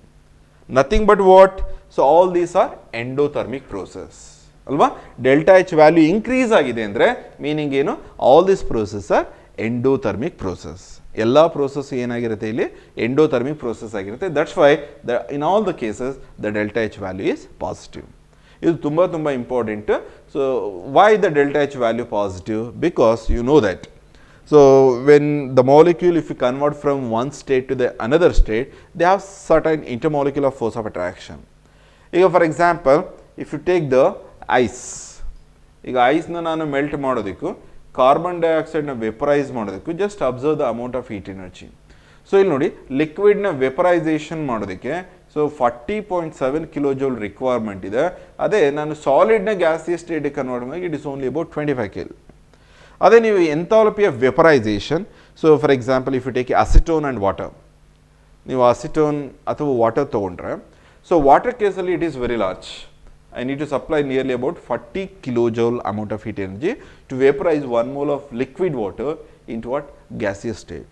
[SPEAKER 1] Nothing but what? So all these are endothermic process. Alva? Delta H value increase agide andre meaning eno? All these process are endothermic process. Ella process enagirutte illi endothermic process agirutte. That's why in all the cases the delta H value is positive. This is tumba important. So why the delta H value positive? Because you know that. So when the molecule, if you convert from one state to the another state, they have certain intermolecular force of attraction. For example, if you take the ice, ice na nanu melt madodikku, carbon dioxide na vaporize madodikku, just observe the amount of heat energy. So illi nodi, liquid na vaporization madodikke so 40.7 kilojoule requirement ide. Ade nanu solid na gaseous state convert madike it is only about 25 kil. Ade ನೀವು enthalpy of vaporization, so for example if you take acetone and water, ನೀವು acetone ಅಥವಾ water ತಗೊಂಡ್ರೆ, so water case ಅಲ್ಲಿ it is very large. I need to supply nearly about 40 kilojoule amount of heat energy to vaporize 1 mole of liquid water into what? Gaseous state.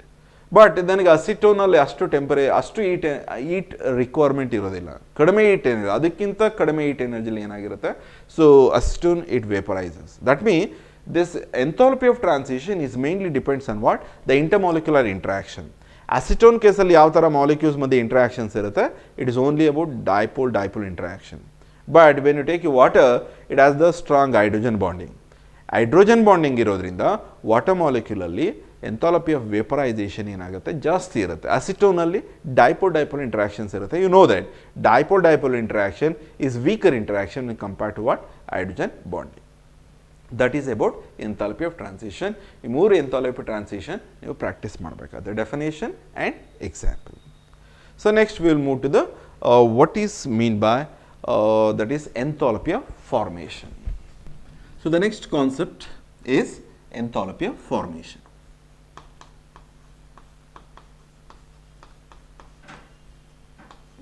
[SPEAKER 1] But ನನಗೆ ಅಸಿಟೋನಲ್ಲಿ ಅಷ್ಟು ಅಷ್ಟು ಈಟ್ requirement ಇರೋದಿಲ್ಲ, ಕಡಿಮೆ ಈಟ್ ಏನಿದೆ, ಅದಕ್ಕಿಂತ ಕಡಿಮೆ ಈಟ್ ಎನರ್ಜಿಲಿ ಏನಾಗಿರುತ್ತೆ, so acetone it vaporizes. That mean this enthalpy of transition is mainly depends on what the intermolecular interaction. Acetone ಕೇಸಲ್ಲಿ ಯಾವ ಥರ ಮಾಲಿಕ್ಯೂಲ್ಸ್ ಮಧ್ಯೆ ಇಂಟ್ರಾಕ್ಷನ್ಸ್ ಇರುತ್ತೆ, it is only about dipole interaction. But when you take you water, it has the strong hydrogen bonding. Hydrogen bonding ಇರೋದ್ರಿಂದ water ಮಾಲಿಕ್ಯೂಲಲ್ಲಿ enthalpy of vaporization ಏನಾಗುತ್ತೆ, ಜಾಸ್ತಿ ಇರುತ್ತೆ. ಅಸಿಟೋನಲ್ಲಿ ಡೈಪೋಲ್ ಇಂಟ್ರಾಕ್ಷನ್ಸ್ ಇರುತ್ತೆ. You know that dipole interaction is weaker interaction in compared to what hydrogen bonding. That is about enthalpy of transition. ಈ ಮೂರು enthalpy transition ನೀವು ಪ್ರಾಕ್ಟೀಸ್ ಮಾಡಬೇಕಾದ್ರೆ definition and example. So next we will move to the what is mean by that is enthalpy of formation. So the next concept is enthalpy of formation.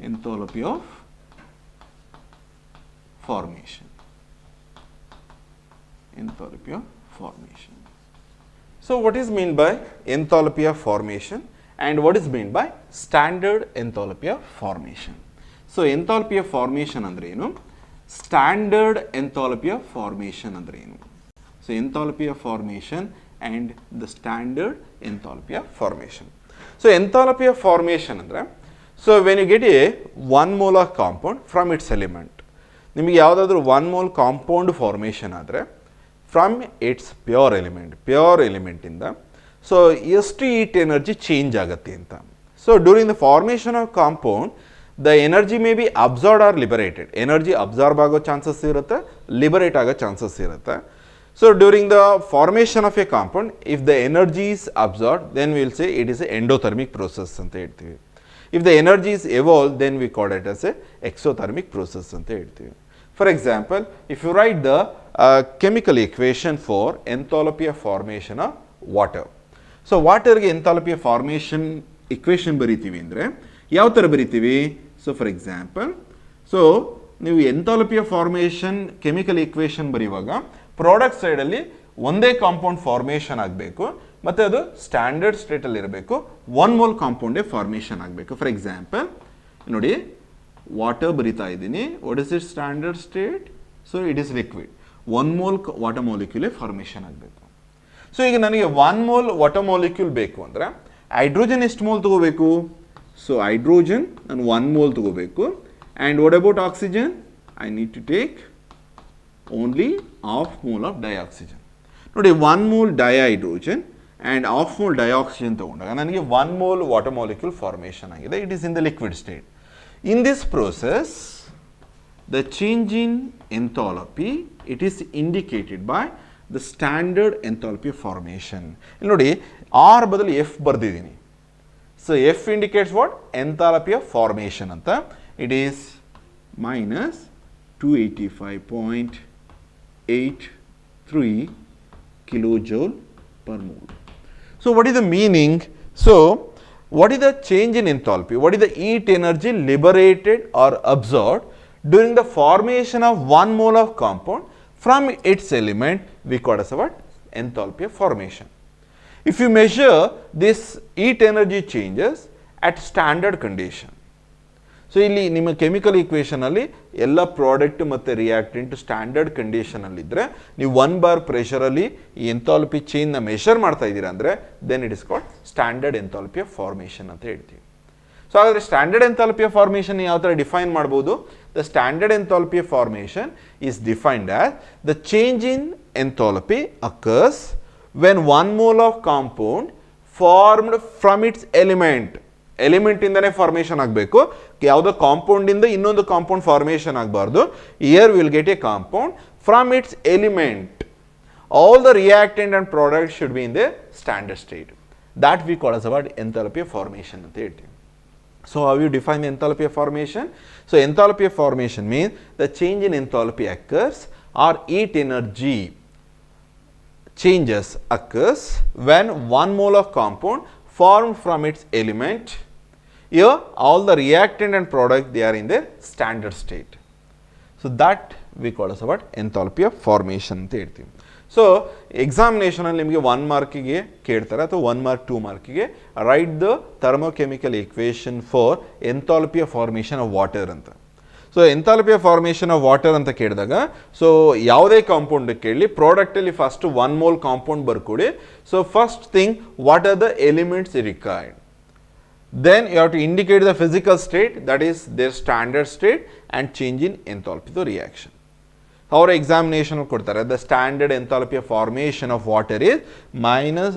[SPEAKER 1] Enthalpy of formation. Enthalpy of formation. So what is meant by enthalpy of formation and what is meant by standard enthalpy of formation? So enthalpy of formation ಅಂದರೆ ಏನು, standard enthalpy of formation ಅಂದರೆ ಏನು. So enthalpy of formation and the standard enthalpy of formation. So enthalpy of formation ಅಂದರೆ, so when you get a 1 mole of compound from its element, ನಿಮಗೆ ಯಾವುದಾದ್ರೂ 1 mole compound formation ಆದರೆ from its pure ಎಲಿಮೆಂಟಿಂದ so ಎಷ್ಟು heat energy change ಆಗುತ್ತೆ ಅಂತ. So during the formation of compound the energy may be absorbed or liberated. Energy absorb ಆಗೋ chances ಇರುತ್ತೆ, liberate ಆಗೋ ಚಾನ್ಸಸ್ ಇರುತ್ತೆ. So during the formation of a compound, if the energy is absorb, then will say it is a endothermic process ಅಂತ ಹೇಳ್ತೀವಿ. If the energy is evolve, then we call it as a exothermic process ಅಂತ ಹೇಳ್ತೀವಿ. For example, if you write the chemical equation for enthalpy of formation of water. So ವಾಟರ್ಗೆ enthalpy of formation equation ಬರಿತೀವಿ ಅಂದರೆ ಯಾವ ಥರ ಬರಿತೀವಿ? So for example, so ನೀವು enthalpy of formation chemical equation ಬರೆಯುವಾಗ ಪ್ರಾಡಕ್ಟ್ ಸೈಡಲ್ಲಿ ಒಂದೇ ಕಾಂಪೌಂಡ್ ಫಾರ್ಮೇಷನ್ ಆಗಬೇಕು ಮತ್ತು ಅದು ಸ್ಟ್ಯಾಂಡರ್ಡ್ ಸ್ಟೇಟಲ್ಲಿ ಇರಬೇಕು. 1 mole ಕಾಂಪೌಂಡೇ ಫಾರ್ಮೇಷನ್ ಆಗಬೇಕು. ಫಾರ್ ಎಕ್ಸಾಂಪಲ್ ನೋಡಿ, ವಾಟರ್ ಬರಿತಾ ಇದ್ದೀನಿ. What is it standard state? So it is liquid. 1 mole water ಮಾಲಿಕ್ಯೂಲೇ ಫಾರ್ಮೇಷನ್ ಆಗಬೇಕು. ಸೊ ಈಗ ನನಗೆ 1 mole ವಾಟರ್ ಮಾಲಿಕ್ಯೂಲ್ ಬೇಕು ಅಂದರೆ ಹೈಡ್ರೋಜನ್ ಎಷ್ಟು ಮೋಲ್ ತಗೋಬೇಕು? ಸೊ ಹೈಡ್ರೋಜನ್ ನಾನು 1 mole ತಗೋಬೇಕು. And what about oxygen? I need to take only ½ mole of dioxygen. ನೋಡಿ, 1 mole dihydrogen and ½ mole dioxygen ತಗೊಂಡಾಗ ನನಗೆ 1 mole ವಾಟರ್ ಮಾಲಿಕ್ಯೂಲ್ ಫಾರ್ಮೇಷನ್ ಆಗಿದೆ. It is in the liquid state. In this process the change in enthalpy it is indicated by the standard enthalpy formation. ಇಲ್ಲಿ ನೋಡಿ, R ಬದಲು F ಬರೆದಿದ್ದೀನಿ. So F indicates what? Enthalpy of formation ಅಂತ. It is minus 285.83 kilojoule per mole. So what is the meaning? So what is the change in enthalpy? What is the heat energy liberated or absorbed during the formation of 1 mole of compound from its element? We call as what? Enthalpy of formation. If you measure this heat energy changes at standard condition. So ಇಲ್ಲಿ ನಿಮ್ಮ chemical ಈಕ್ವೇಷನಲ್ಲಿ ಎಲ್ಲ product ಮತ್ತು reactant standard ಕಂಡೀಷನಲ್ಲಿದ್ದರೆ ನೀವು 1 bar ಪ್ರೆಷರಲ್ಲಿ ಈ enthalpy ಚೇಂಜ್ನ measure ಮಾಡ್ತಾ ಇದ್ದೀರಾ ಅಂದರೆ then it is called standard enthalpy of formation ಅಂತ ಹೇಳ್ತೀವಿ. ಸೊ ಹಾಗಾದರೆ ಸ್ಟ್ಯಾಂಡರ್ಡ್ ಎಂಥಾಲ್ಪಿ ಆಫ್ ಫಾರ್ಮೇಷನ್ ಯಾವ ಥರ ಡಿಫೈನ್ ಮಾಡ್ಬೋದು? The standard enthalpy of formation is defined as the change in enthalpy occurs when 1 mole of compound formed from its ಎಲಿಮೆಂಟಿಂದನೇ formation ಆಗಬೇಕು. ಯಾವುದೋ ಕಾಂಪೌಂಡಿಂದ ಇನ್ನೊಂದು ಕಾಂಪೌಂಡ್ ಫಾರ್ಮೇಷನ್ ಆಗಬಾರ್ದು. Here will get a compound from its element. All the reactant and product should be in the standard state. That we call as about enthalpy of formation ಅಂತ ಹೇಳ್ತೀವಿ. So how you define the enthalpy of formation? So enthalpy of formation means the change in enthalpy occurs or heat energy changes occurs when 1 mole of compound formed from its element. Here all the reactant and product they are in their standard state. So that we call as about enthalpy of formation ಅಂತ ಹೇಳ್ತೀವಿ. So ಎಕ್ಸಾಮಿನೇಷನಲ್ಲಿ ನಿಮಗೆ 1 ಮಾರ್ಕಿಗೆ ಕೇಳ್ತಾರೆ ಅಥವಾ 1 mark 2 ಮಾರ್ಕಿಗೆ write the thermochemical equation for enthalpy of formation of water ಅಂತ. So enthalpy of formation of water ಅಂತ ಕೇಳಿದಾಗ so ಯಾವುದೇ ಕಾಂಪೌಂಡ್ ಕೇಳಿ ಪ್ರಾಡಕ್ಟಲ್ಲಿ ಫಸ್ಟ್ 1 ಮೋಲ್ ಕಾಂಪೌಂಡ್ ಬರ್ಕೊಡಿ. So first thing what are the elements required. Then you have to indicate the physical state, that is their standard state, and change in enthalpy of the reaction. Our examination ಕೊಡ್ತಾರೆ the standard enthalpy of formation of water is minus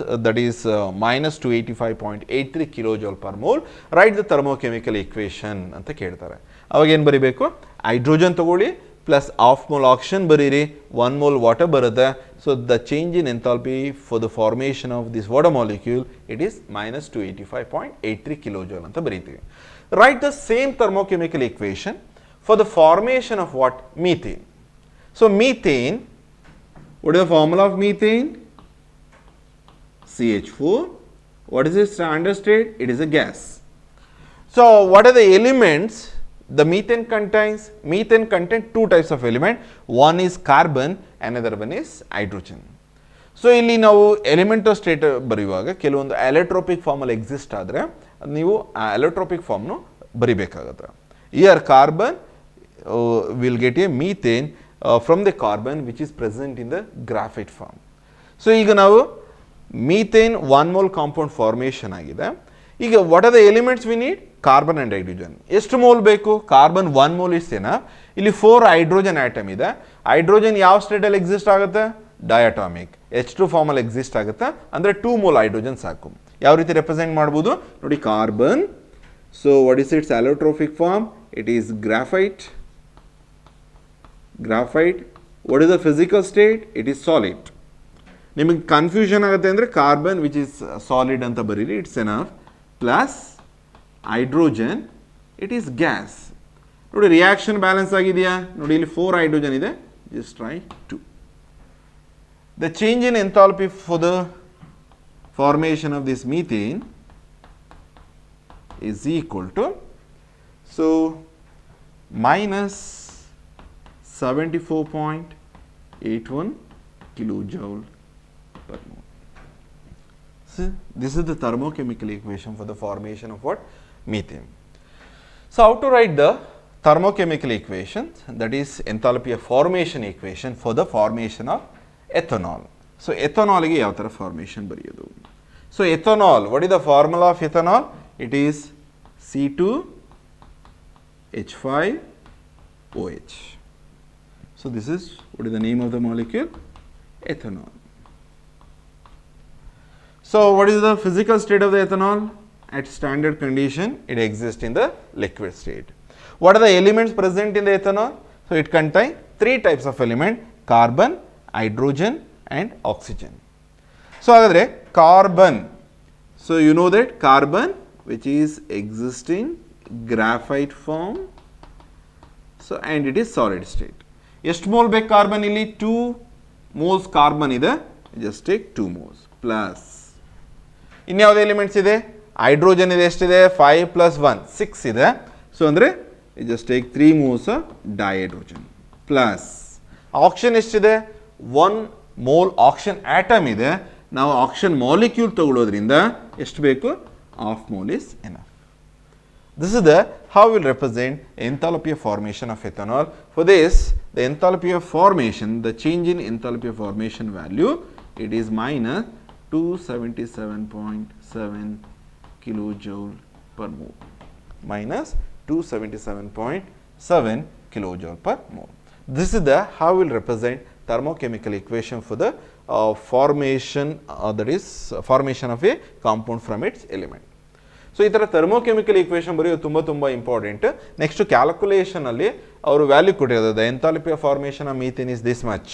[SPEAKER 1] 285.83 kilojoule per mole. Write the thermochemical equation ಅಂತ ಕೇಳ್ತಾರೆ. ಅವಾಗ ಏನು ಬರಿಬೇಕು, hydrogen ತಗೊಳ್ಳಿ plus half mole oxygen ಬರೀರಿ, 1 mole water ಬರುತ್ತೆ. So the change in enthalpy for the formation of this water molecule, it is minus 285.83 kilojoule ಅಂತ ಬರೀತೀವಿ. Write the same thermochemical equation for the formation of what? Methane. So methane, what is the formula of methane? CH4. What is its standard state? It is a gas. So what are the elements the methane contains? Methane contains 2 types of element. One is carbon, another one is hydrogen. So ಇಲ್ಲಿ ನಾವು elemental state ಬರೆಯುವಾಗ ಕೆಲವೊಂದು ಅಲೋಟ್ರೋಪಿಕ್ ಫಾರ್ಮಲ್ಲಿ exist ಆದರೆ ನೀವು ಆ allotropic ಫಾರ್ಮ್ನು ಬರಿಬೇಕಾಗುತ್ತೆ. Here carbon will get a methane from the carbon which is present in the graphite form. So ಈಗ ನಾವು ಮೀಥೇನ್ 1 mole ಕಾಂಪೌಂಡ್ ಫಾರ್ಮೇಷನ್ ಆಗಿದೆ. ಈಗ what are the elements we need? Carbon and hydrogen. ಎಷ್ಟು mole ಬೇಕು? ಕಾರ್ಬನ್ 1 mole is enough. ಇಲ್ಲಿ 4 hydrogen atom ಇದೆ. Hydrogen ಯಾವ ಸ್ಟೇಟಲ್ಲಿ ಎಕ್ಸಿಸ್ಟ್ ಆಗುತ್ತೆ? ಡಯಾಟಾಮಿಕ್ H2 ಫಾರ್ಮಲ್ಲಿ ಎಕ್ಸಿಸ್ಟ್ ಆಗುತ್ತೆ. ಅಂದರೆ 2 mole ಹೈಡ್ರೋಜನ್ ಸಾಕು. ಯಾವ ರೀತಿ ರೆಪ್ರೆಸೆಂಟ್ ಮಾಡ್ಬೋದು ನೋಡಿ, carbon. So what is its allotropic form? It is graphite. What is the physical state? It is solid. ನಿಮಗೆ ಕನ್ಫ್ಯೂಷನ್ ಆಗುತ್ತೆ ಅಂದರೆ ಕಾರ್ಬನ್ ವಿಚ್ ಇಸ್ ಸಾಲಿಡ್ ಅಂತ ಬರೀರಿ, it's enough. Plus hydrogen, it is gas. ನೋಡಿ reaction balance ಆಗಿದೆಯಾ? ನೋಡಿ ಇಲ್ಲಿ 4 hydrogen ಇದೆ, just write 2. The change in enthalpy for the formation of this methane is equal to, so minus 74.81 kilojoule per mole. So this is the thermochemical equation for the formation of what? Methane. So how to write the thermochemical equation, that is enthalpy of formation equation for the formation of ethanol. So ethanol ಗೆ ಯಾವ ಥರ formation ಬರೆಯೋದು? So ethanol, what is the formula of ethanol? It is C2H5OH. So this is, what is the name of the molecule? Ethanol. So what is the physical state of the ethanol? At standard condition, it exists in the liquid state. What are the elements present in the ethanol? So it contains 3 types of element: carbon, hydrogen and oxygen. So ಹಾಗಾದರೆ carbon, so you know that carbon which is existing graphite form, so and it is solid state. ಎಷ್ಟು mole ಬೇಕು carbon? ಇಲ್ಲಿ 2 moles carbon ಇದೆ, just take 2 moles plus ಇನ್ಯಾವುದೇ elements ಇದೆ? Hydrogen ಇದೆ, ಎಷ್ಟಿದೆ? 5 + 1 6 ಇದೆ. ಸೊ ಅಂದರೆ just take 3 moles dihydrogen plus oxygen ಎಷ್ಟಿದೆ? 1 mole ಆಕ್ಸಿಜನ್ ಆಟಮ್ ಇದೆ. ನಾವು ಆಕ್ಸಿಜನ್ ಮಾಲಿಕ್ಯೂಲ್ ತಗೊಳ್ಳೋದ್ರಿಂದ ಎಷ್ಟು ಬೇಕು? Half mole is enough. This is the how we will represent enthalpy of formation of ethanol. For this, the enthalpy of formation, the change in enthalpy of formation value, it is minus 277.7 kilojoule per mole. Minus 277.7 kilojoule per mole. This is the how we will represent thermochemical equation for the formation, that is formation of a compound from its element. So ಈ ಥರ thermochemical equation ಬರೆಯೋದು ತುಂಬ important. Next ಕ್ಯಾಲ್ಕುಲೇಷನಲ್ಲಿ ಅವರು value ಕೊಟ್ಟಿರೋದು, the enthalpy of formation of methane is this much,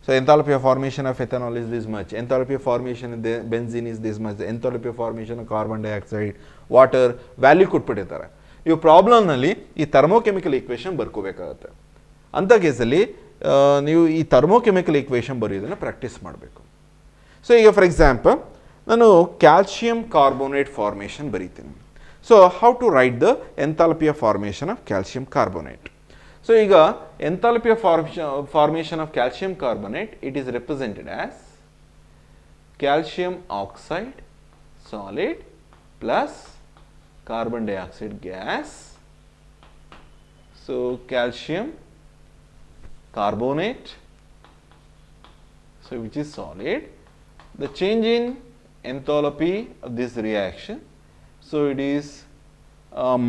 [SPEAKER 1] so enthalpy of formation of ethanol is this much, enthalpy of formation benzene is this much, enthalpy of formation of carbon dioxide, water value ಕೊಟ್ಬಿಟ್ಟಿರ್ತಾರೆ. ನೀವು ಪ್ರಾಬ್ಲಮ್ನಲ್ಲಿ ಈ thermochemical equation ಬರ್ಕೋಬೇಕಾಗತ್ತೆ. ಅಂಥ ಕೇಸಲ್ಲಿ ನೀವು ಈ thermochemical equation ಬರೆಯೋದನ್ನು practice ಮಾಡಬೇಕು. ಸೊ ಈಗ ಫಾರ್ ಎಕ್ಸಾಂಪಲ್ ನಾನು ಕ್ಯಾಲ್ಶಿಯಂ ಕಾರ್ಬೋನೇಟ್ ಫಾರ್ಮೇಷನ್ ಬರೀತೀನಿ. So how to write the enthalpy of formation of calcium carbonate? So ಈಗ enthalpy of formation of calcium carbonate, it is represented as calcium oxide solid plus carbon dioxide gas. So calcium carbonate, so which is solid. The change in enthalpy of this reaction, so it is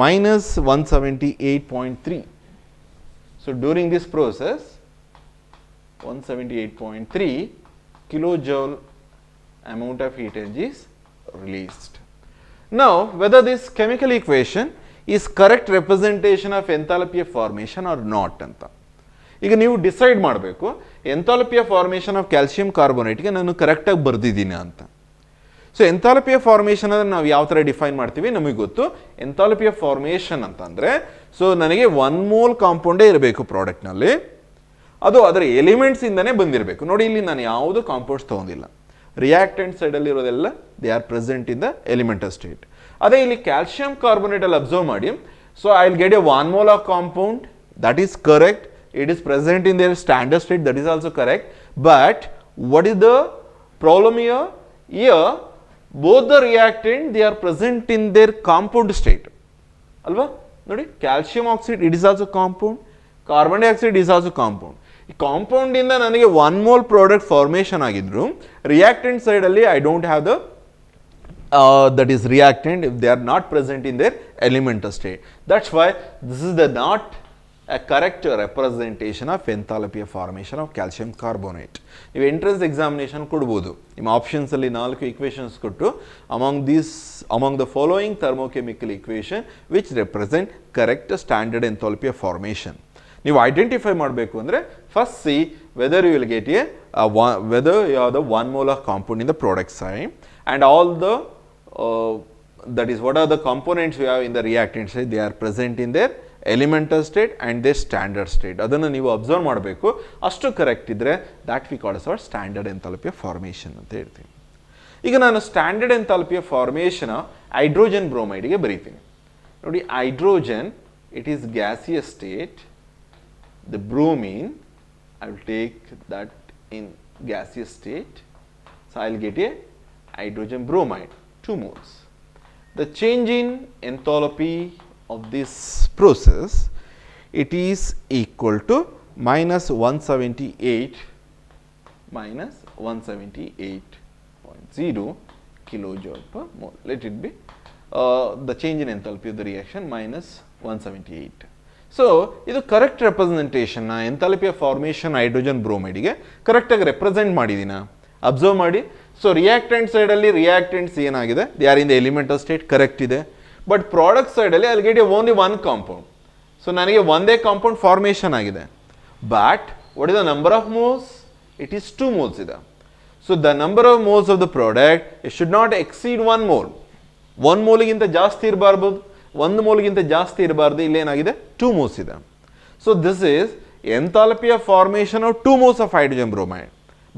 [SPEAKER 1] minus 178.3. So during this process 178.3 kilojoule amount of heat energy is released. Now whether this chemical equation is correct representation of enthalpy of formation or not anta. ಈಗ ನೀವು decide ಮಾಡಬೇಕು enthalpy of formation of calcium ಕಾರ್ಬೋನೇಟ್ಗೆ ನಾನು ಕರೆಕ್ಟಾಗಿ ಬರೆದಿದ್ದೀನಿ ಅಂತ. So enthalpy of formation ಅದನ್ನು ನಾವು ಯಾವ ಥರ ಡಿಫೈನ್ ಮಾಡ್ತೀವಿ ನಮಗೆ ಗೊತ್ತು. ಎಂಥಾಲ್ಪಿ ಆಫ್ ಫಾರ್ಮೇಷನ್ ಅಂತಂದರೆ ಸೊ ನನಗೆ 1 ಮೋಲ್ ಕಾಂಪೌಂಡೇ ಇರಬೇಕು ಪ್ರಾಡಕ್ಟ್ನಲ್ಲಿ, ಅದು ಅದರ ಎಲಿಮೆಂಟ್ಸಿಂದನೇ ಬಂದಿರಬೇಕು. ನೋಡಿ ಇಲ್ಲಿ ನಾನು ಯಾವುದು ಕಾಂಪೌಂಡ್ಸ್ ತೊಗೊಂಡಿಲ್ಲ, ರಿಯಾಕ್ಟೆಂಟ್ ಸೈಡಲ್ಲಿ ಇರೋದೆಲ್ಲ they are present in the elemental state. ಅದೇ ಇಲ್ಲಿ ಕ್ಯಾಲ್ಸಿಯಂ ಕಾರ್ಬೋನೇಟಲ್ಲಿ ಅಬ್ಸರ್ವ್ ಮಾಡಿ, so I will get a 1 mole of compound, that is correct. It is present in their standard state, that is also correct. But what is the problem here? Here both the reactant they are present in their compound state. Alva nodi calcium oxide it is also compound, carbon dioxide is also compound. ಈ compound ಇಂದ ನನಗೆ 1 mole product formation ಆಗಿದ್ರು, reactant side ಅಲ್ಲಿ I don't have the that is reactant if they are not present in their elemental state. That's why this is the not a correct representation of enthalpy of formation of calcium carbonate. ನೀವು entrance examination ಕೊಡ್ಬೋದು, ನಿಮ್ಮ ಆಪ್ಷನ್ಸಲ್ಲಿ 4 equations ಕೊಟ್ಟು among the following thermochemical equation which represent correct standard enthalpy of formation. ನೀವು identify ಮಾಡಬೇಕು ಅಂದರೆ first see whether you will get a whether you have the 1 mole of compound in the product side and all the that is what are the components we have in the reactant side, they are present in their elemental state and their standard state. ಅದನ್ನು ನೀವು observe ಮಾಡಬೇಕು, ಅಷ್ಟು correct ಇದ್ದರೆ that we call us standard enthalpy of formation ಅಂತ ಹೇಳ್ತೀನಿ. ಈಗ ನಾನು standard enthalpy of formation hydrogen ಬ್ರೋಮೈಡ್ಗೆ ಬರೀತೀನಿ. ನೋಡಿ hydrogen it is gaseous state, the bromine I will take that in gaseous state, so I will get a hydrogen bromide 2 moles. The change in enthalpy of this process, it is equal to minus 178 minus 178.0 kilojoule per mole. Let it be the change in enthalpy of the reaction minus 178. So ಇದು correct representation enthalpy of formation hydrogen ಬ್ರೋಮೈಡ್ಗೆ ಕರೆಕ್ಟಾಗಿ represent ಮಾಡಿದ್ದೀನ observe ಮಾಡಿ. So reactant ಸೈಡಲ್ಲಿ reactants ಏನಾಗಿದೆ they are in the elemental state correct ಇದೆ, but product ಸೈಡಲ್ಲಿ ಅಲ್ಲಿ ಗೆಟ್ ಓನ್ಲಿ 1 ಕಾಂಪೌಂಡ್. ಸೊ ನನಗೆ ಒಂದೇ ಕಾಂಪೌಂಡ್ ಫಾರ್ಮೇಷನ್ ಆಗಿದೆ, but what is the number of moles, it is 2 moles ಇದೆ. So the number of moles of the product it should not exceed 1 mole. 1 ಮೋಲ್ಗಿಂತ ಜಾಸ್ತಿ ಇರಬಾರ್ದು, 1 ಮೋಲ್ಗಿಂತ ಜಾಸ್ತಿ ಇರಬಾರ್ದು. ಇಲ್ಲೇನಾಗಿದೆ 2 ಮೋಲ್ಸ್ ಇದೆ. So this is enthalpy of formation of 2 moles of hydrogen bromide.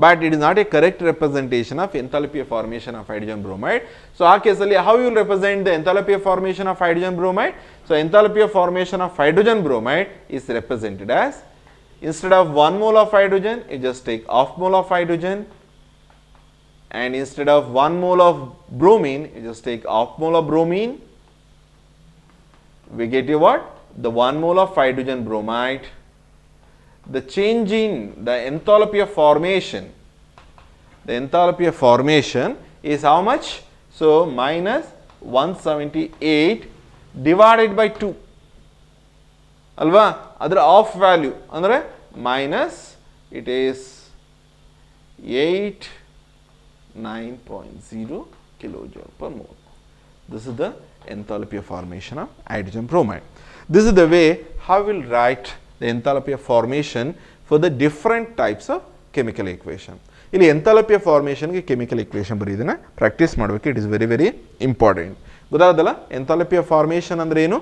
[SPEAKER 1] But it is not a correct representation of enthalpy of formation of hydrogen bromide. So ಆ ಕೇಸಲ್ಲಿ how you will represent the enthalpy of formation of hydrogen bromide? So enthalpy of formation of hydrogen bromide is represented as, instead of 1 mole of hydrogen, you just take half mole of hydrogen, and instead of 1 mole of bromine, you just take half mole of bromine. We get you what? The 1 mole of hydrogen bromide. The change in the enthalpy of formation, the enthalpy of formation is how much? So minus 178 divided by 2 alva, adra half value andre minus it is 89.0 kilojoule per mole. This is the enthalpy of formation of hydrogen bromide. This is the way how we will write the enthalpy of formation for the different types of chemical equation. ಇಲ್ಲಿ enthalpy of ಫಾರ್ಮೇಷನ್ಗೆ chemical equation ಬರೀದನ್ನ practice ಮಾಡಬೇಕು. It is very very important. ಗೊತ್ತಾಗದಲ್ಲ enthalpy of formation ಅಂದರೆ ಏನು?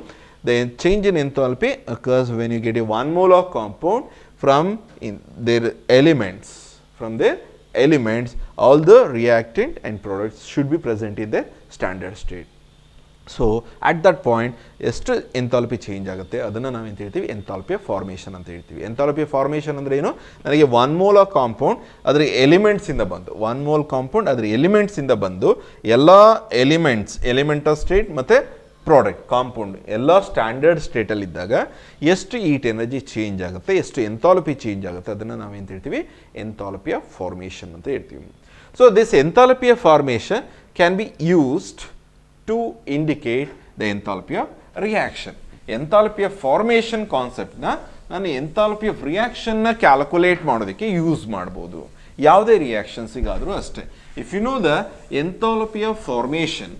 [SPEAKER 1] The change in enthalpy occurs when you get a 1 mole of compound from in their elements. From their elements, all the reactant and products should be present in their standard state. So at that point ಎಷ್ಟು enthalpy change ಆಗುತ್ತೆ ಅದನ್ನು ನಾವು ಎಂತ ಹೇಳ್ತೀವಿ, enthalpy of formation ಅಂತ ಹೇಳ್ತೀವಿ. Enthalpy of formation ಅಂದರೆ ಏನು, ನನಗೆ 1 ಮೋಲ್ ಆಫ್ ಕಾಂಪೌಂಡ್ ಅದರ ಎಲಿಮೆಂಟ್ಸಿಂದ ಬಂದು 1 ಮೋಲ್ ಕಾಂಪೌಂಡ್ ಅದರ ಎಲಿಮೆಂಟ್ಸಿಂದ ಬಂದು ಎಲ್ಲ ಎಲಿಮೆಂಟಲ್ ಸ್ಟೇಟ್ ಮತ್ತು ಪ್ರಾಡಕ್ಟ್ ಕಾಂಪೌಂಡ್ ಎಲ್ಲ ಸ್ಟ್ಯಾಂಡರ್ಡ್ ಸ್ಟೇಟಲ್ಲಿದ್ದಾಗ ಎಷ್ಟು ಹೀಟ್ ಎನರ್ಜಿ ಚೇಂಜ್ ಆಗುತ್ತೆ, ಎಷ್ಟು ಎಂಥಾಲ್ಪಿ ಚೇಂಜ್ ಆಗುತ್ತೆ, ಅದನ್ನು ನಾವು ಎಂತ ಹೇಳ್ತೀವಿ, ಎಂಥಾಲ್ಪಿ ಆಫ್ ಫಾರ್ಮೇಷನ್ ಅಂತ ಹೇಳ್ತೀವಿ. So this enthalpy of formation can be used to indicate the enthalpy of reaction. Enthalpy of formation concept na ನಾನು enthalpy of reaction ನ ಕ್ಯಾಲ್ಕುಲೇಟ್ ಮಾಡೋದಕ್ಕೆ ಯೂಸ್ ಮಾಡ್ಬೋದು, ಯಾವುದೇ ರಿಯಾಕ್ಷನ್ಸಿಗಾದರೂ ಅಷ್ಟೇ. If you know the enthalpy of formation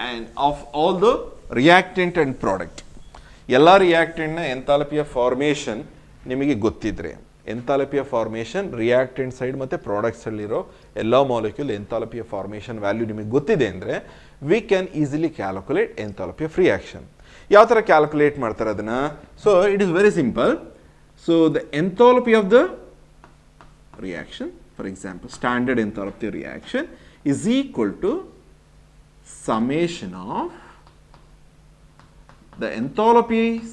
[SPEAKER 1] and of all the reactant and product, ಎಲ್ಲ ರಿಯಾಕ್ಟೆಂಟ್ನ enthalpy of formation ನಿಮಗೆ ಗೊತ್ತಿದ್ರೆ, enthalpy of formation reactant side ಮತ್ತು ಪ್ರಾಡಕ್ಟ್ಸಲ್ಲಿರೋ ಎಲ್ಲ molecule enthalpy of formation value ನಿಮಗೆ ಗೊತ್ತಿದೆ ಅಂದರೆ we can easily calculate enthalpy of reaction. ಯಾವ ಥರ ಕ್ಯಾಲ್ಕುಲೇಟ್ ಮಾಡ್ತಾರೆ ಅದನ್ನು? So it is very simple. So the enthalpy of the reaction, for example standard enthalpy reaction is equal to summation of the enthalpies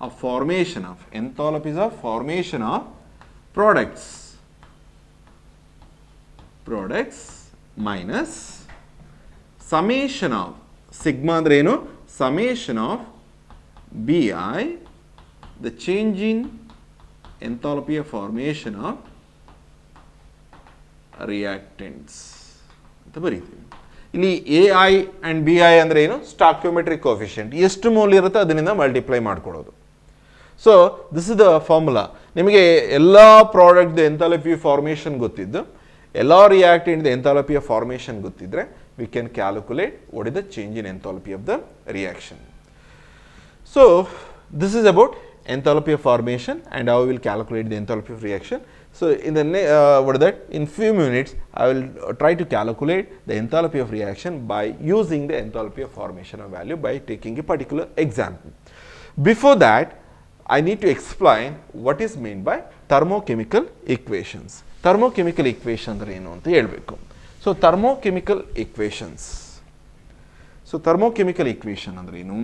[SPEAKER 1] of formation of products minus summation of sigma andre eno, summation of bi, the change in enthalpy of formation of reactants ಅಂತ ಬರೀತೀವಿ. ಇಲ್ಲಿ a i and b i ಅಂದರೆ ಏನು, stoichiometric coefficient, ಎಷ್ಟು mole ಇರುತ್ತೆ ಅದರಿಂದ multiply ಮಾಡ್ಕೊಡೋದು. So this is the formula. ನಿಮಗೆ ಎಲ್ಲ ಪ್ರಾಡಕ್ಟ್ದು ಎಂಥಾಲ್ಪಿ ಫಾರ್ಮೇಷನ್ ಗೊತ್ತಿದ್ದು, ಎಲ್ಲ ರಿಯಾಕ್ಟೆಂಟ್ದು ಎಂಥಾಲ್ಪಿ ಆಫ್ ಫಾರ್ಮೇಷನ್ ಗೊತ್ತಿದ್ದರೆ we can calculate what is the change in enthalpy of the reaction. So this is about enthalpy of formation and how we will calculate the enthalpy of reaction. So in the in few minutes I will try to calculate the enthalpy of reaction by using the enthalpy of formation of value by taking a particular example. Before that I need to explain what is meant by thermochemical equations. Thermochemical equation andre enu anta helbeku. So thermochemical equations. So thermochemical equation andre enu?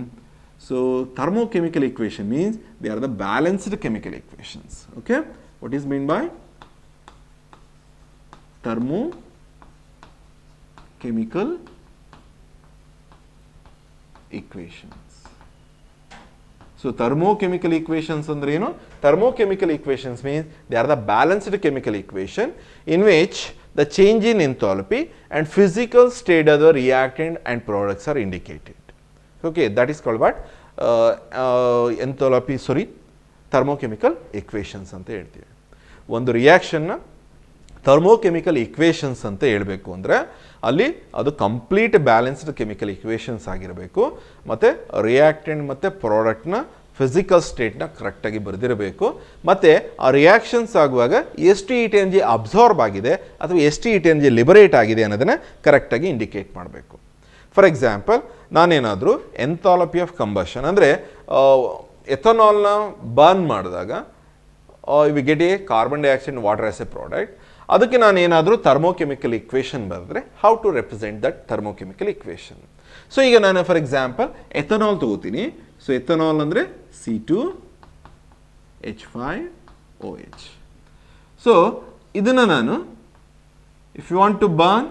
[SPEAKER 1] So thermochemical equation means they are the balanced chemical equations. Okay, what is meant by thermochemical equations? So thermochemical equations andre eno? Thermochemical equations means they are the balanced chemical equation in which the change in enthalpy and physical state of the reactant and products are indicated. Okay, that is called what thermochemical equations ಅಂತ ಹೇಳ್ತೀವಿ. ಒಂದು ರಿಯಾಕ್ಷನ್ನ thermochemical equations ಅಂತ ಹೇಳಬೇಕು ಅಂದರೆ ಅಲ್ಲಿ ಅದು complete balanced chemical equations ಆಗಿರಬೇಕು, ಮತ್ತು ರಿಯಾಕ್ಟೆಂಟ್ ಮತ್ತು ಪ್ರಾಡಕ್ಟ್ನ ಫಿಸಿಕಲ್ ಸ್ಟೇಟ್ನ ಕರೆಕ್ಟಾಗಿ ಬರೆದಿರಬೇಕು, ಮತ್ತು ಆ ರಿಯಾಕ್ಷನ್ಸ್ ಆಗುವಾಗ ಎಷ್ಟು ಹೀಟ್ ಎನರ್ಜಿ ಅಬ್ಸಾರ್ಬ್ ಆಗಿದೆ ಅಥವಾ ಎಷ್ಟು ಹೀಟ್ ಎನರ್ಜಿ ಲಿಬರೇಟ್ ಆಗಿದೆ ಅನ್ನೋದನ್ನು ಕರೆಕ್ಟಾಗಿ ಇಂಡಿಕೇಟ್ ಮಾಡಬೇಕು. ಫಾರ್ ಎಕ್ಸಾಂಪಲ್, ನಾನೇನಾದರೂ ಎಂಥಾಲ್ಪಿ ಆಫ್ ಕಂಬಷನ್ ಅಂದರೆ ಎಥನಾಲ್ನ ಬರ್ನ್ ಮಾಡಿದಾಗ we get a carbon dioxide water as a product, ಅದಕ್ಕೆ ನಾನು ಏನಾದರೂ ಥರ್ಮೋಕೆಮಿಕಲ್ ಇಕ್ವೇಷನ್ ಬರೆದ್ರೆ how to represent that thermochemical equation. So ಈಗ ನಾನು ಫಾರ್ ಎಕ್ಸಾಂಪಲ್ ಎಥನಾಲ್ ತಗೋತೀನಿ. ಸೊ ಎಥನಾಲ್ ಅಂದರೆ C2H5OH. ಸೊ ಇದನ್ನು ನಾನು if you want to burn,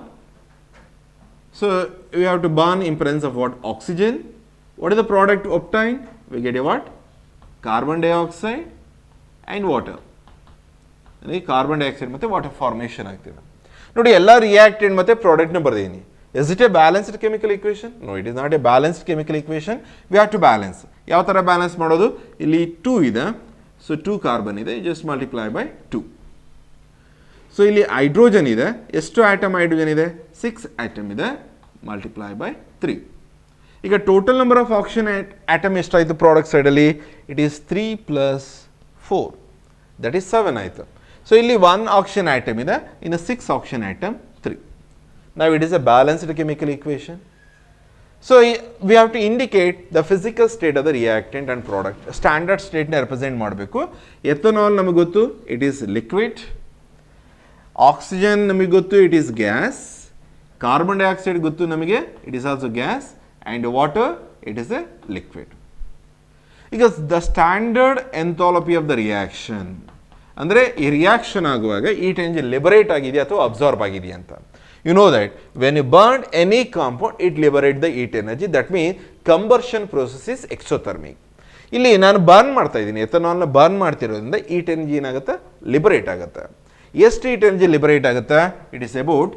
[SPEAKER 1] so we have to burn in presence of what? Oxygen. What is the product obtained? We get a what? Carbon dioxide and water. ಅಂದರೆ carbon dioxide ಮತ್ತು water formation ಆಗ್ತಿದೆ. ನೋಡಿ, ಎಲ್ಲ reactant ಮತ್ತು ಪ್ರಾಡಕ್ಟ್ನ ಬರ್ದೀನಿ. Is it a balanced chemical equation? No, it is not a balanced chemical equation. We have to balance. ಯಾವ ಥರ ಬ್ಯಾಲೆನ್ಸ್ ಮಾಡೋದು? ಇಲ್ಲಿ 2 ಇದೆ, ಸೊ 2 ಕಾರ್ಬನ್ ಇದೆ, ಜಸ್ಟ್ ಮಲ್ಟಿಪ್ಲೈ ಬೈ 2. ಸೊ ಇಲ್ಲಿ ಹೈಡ್ರೋಜನ್ ಇದೆ, ಎಷ್ಟು ಆಟಮ್ ಹೈಡ್ರೋಜನ್ ಇದೆ? 6 ಆಟಮ್ ಇದೆ, ಮಲ್ಟಿಪ್ಲೈ ಬೈ 3. ಈಗ total number of oxygen atom ಎಷ್ಟಾಯಿತು ಪ್ರಾಡಕ್ಟ್ ಸೈಡಲ್ಲಿ? ಇಟ್ ಈಸ್ 3 + 4, ದಟ್ ಈಸ್ 7 ಆಯಿತು. ಸೊ ಇಲ್ಲಿ 1 ಆಕ್ಸಿಜನ್ ಆಟಮ್ ಇದೆ, ಇನ್ನು 6 ಆಕ್ಸಿಜನ್ ಆಟಮ್ 3. ನಾವು it is a balanced chemical equation. So we have to indicate the physical state of the reactant and product. Standard ಸ್ಟೇಟ್ನ represent ಮಾಡಬೇಕು. Ethanol ನಮಗೆ ಗೊತ್ತು, it is liquid. Oxygen ನಮಗೆ ಗೊತ್ತು, it is gas. Carbon dioxide ಗೊತ್ತು ನಮಗೆ, it is also gas. and water, it is a liquid. Because the standard enthalpy of the reaction, ಅಂದರೆ ಈ ರಿಯಾಕ್ಷನ್ ಆಗುವಾಗ ಈಟ್ ಎನರ್ಜಿ ಲಿಬರೇಟ್ ಆಗಿದೆ ಅಥವಾ ಅಬ್ಸಾರ್ಬ್ ಆಗಿದೆ ಅಂತ. You know that when you burn any compound, it liberates the heat energy. That means conversion process is exothermic. ಇಲ್ಲಿ ನಾನು burn ಮಾಡ್ತಾ ಇದ್ದೀನಿ, ಎಥನಾಲ್ನ ಬರ್ನ್ ಮಾಡ್ತಿರೋದ್ರಿಂದ ಈಟ್ ಎನರ್ಜಿ ಏನಾಗುತ್ತೆ, ಲಿಬರೇಟ್ ಆಗುತ್ತೆ. ಎಷ್ಟು ಈಟ್ ಎನರ್ಜಿ ಲಿಬರೇಟ್ ಆಗುತ್ತೆ? It is about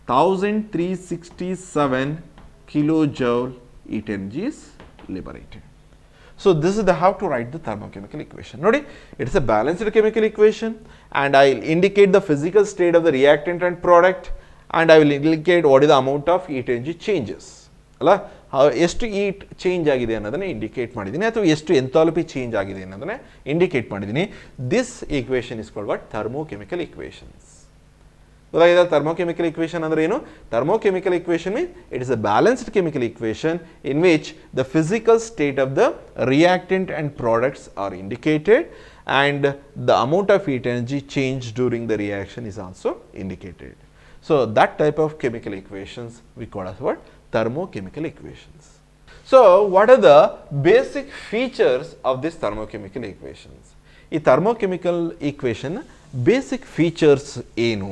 [SPEAKER 1] 1367 kilojoule heat energy is liberated. So this is how to write the thermochemical equation. Nodi, it is a balanced chemical equation, and I will indicate the physical state of the reactant and product, and I will indicate what is the amount of heat energy changes. ಅಲ್ಲ, ಎಷ್ಟು heat change ಆಗಿದೆ ಅನ್ನೋದನ್ನ indicate ಮಾಡಿದ್ದೀನಿ, ಅಥವಾ ಎಷ್ಟು enthalpy change ಆಗಿದೆ ಅನ್ನೋದನ್ನ indicate ಮಾಡಿದ್ದೀನಿ. This equation is called what? Thermochemical equations. ಗೊತ್ತಾಗಿದೆ thermochemical equation ಅಂದರೆ ಏನು? Thermochemical equation means it is a balanced chemical equation in which the physical state of the reactant and products are indicated, and the amount of heat energy changed during the reaction is also indicated. So that type of chemical equations we call as what? Thermochemical equations. So what are the basic features of this thermochemical equations? ಈ thermochemical equation basic features ಏನು?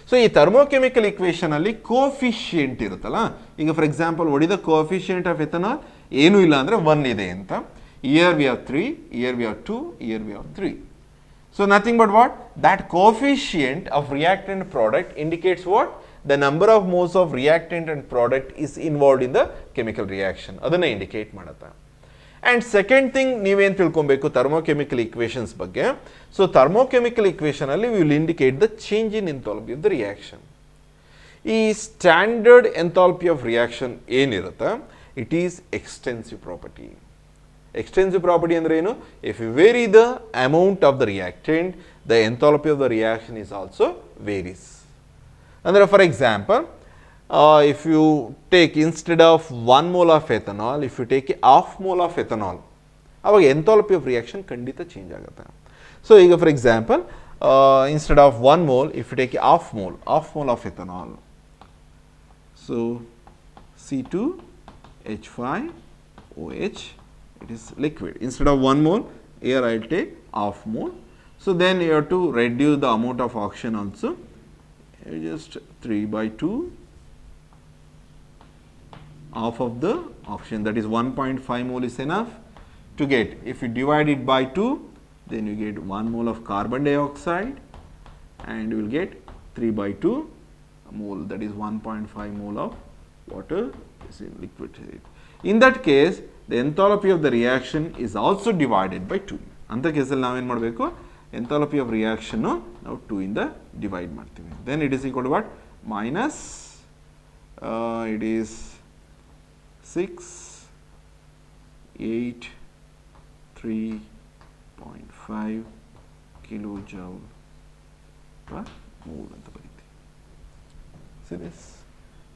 [SPEAKER 1] So ಈ thermochemical equation ಅಲ್ಲಿ ಕೋಫಿಷಿಯೆಂಟ್ ಇರುತ್ತಲ್ಲ, ಈಗ for example what is the coefficient of ethanol? ಏನೂ ಇಲ್ಲ ಅಂದರೆ 1 ಇದೆ ಅಂತ. Here we have 3, here we have 2, here we have 3. So nothing but what? That coefficient of reactant product indicates what? The number of moles of reactant and product is involved in the chemical reaction. ಅದನ್ನ indicate ಮಾಡುತ್ತೆ. And second thing ನೀವೇನು ತಿಳ್ಕೊಬೇಕು thermochemical equations ಬಗ್ಗೆ. So thermochemical ಇಕ್ವೇಷನಲ್ಲಿ will indicate the change in enthalpy of the reaction. ಈ standard enthalpy of reaction ಏನಿರುತ್ತೆ, it is extensive property. Extensive property ಅಂದರೆ ಏನು? If you vary the amount of the reactant, the enthalpy of the reaction is also varies. ಅಂದರೆ for example, if you take instead of 1 mole of ethanol, if you take a half mole of ethanol, ಅವಾಗ enthalpy of reaction ಖಂಡಿತ change ಆಗುತ್ತೆ. So ಈಗ for example, instead of 1 mole, if you take a half mole of ethanol, so C2H5OH, it is liquid. Instead of 1 mole, here I will take half mole. So then you have to reduce the amount of oxygen also. Just 3/2. Half of the oxygen, that is 1.5 mole is enough to get. If you divide it by 2, then you get 1 mole of carbon dioxide, and you will get 3/2 mole, that is 1.5 mole of water is in liquid state. In that case, the enthalpy of the reaction is also divided by 2. ಅಂತ ಕೇಸಲ್ಲಿ ನಾವೇನು ಮಾಡಬೇಕು? enthalpy of reaction ನಾವು 2 ಇಂದ divide ಮಾಡ್ತೀವಿ. Then it is equal to what? Minus, it is 683.5 kilojoule per mole ಅಂತ ಬರೀತೀವಿ. See this?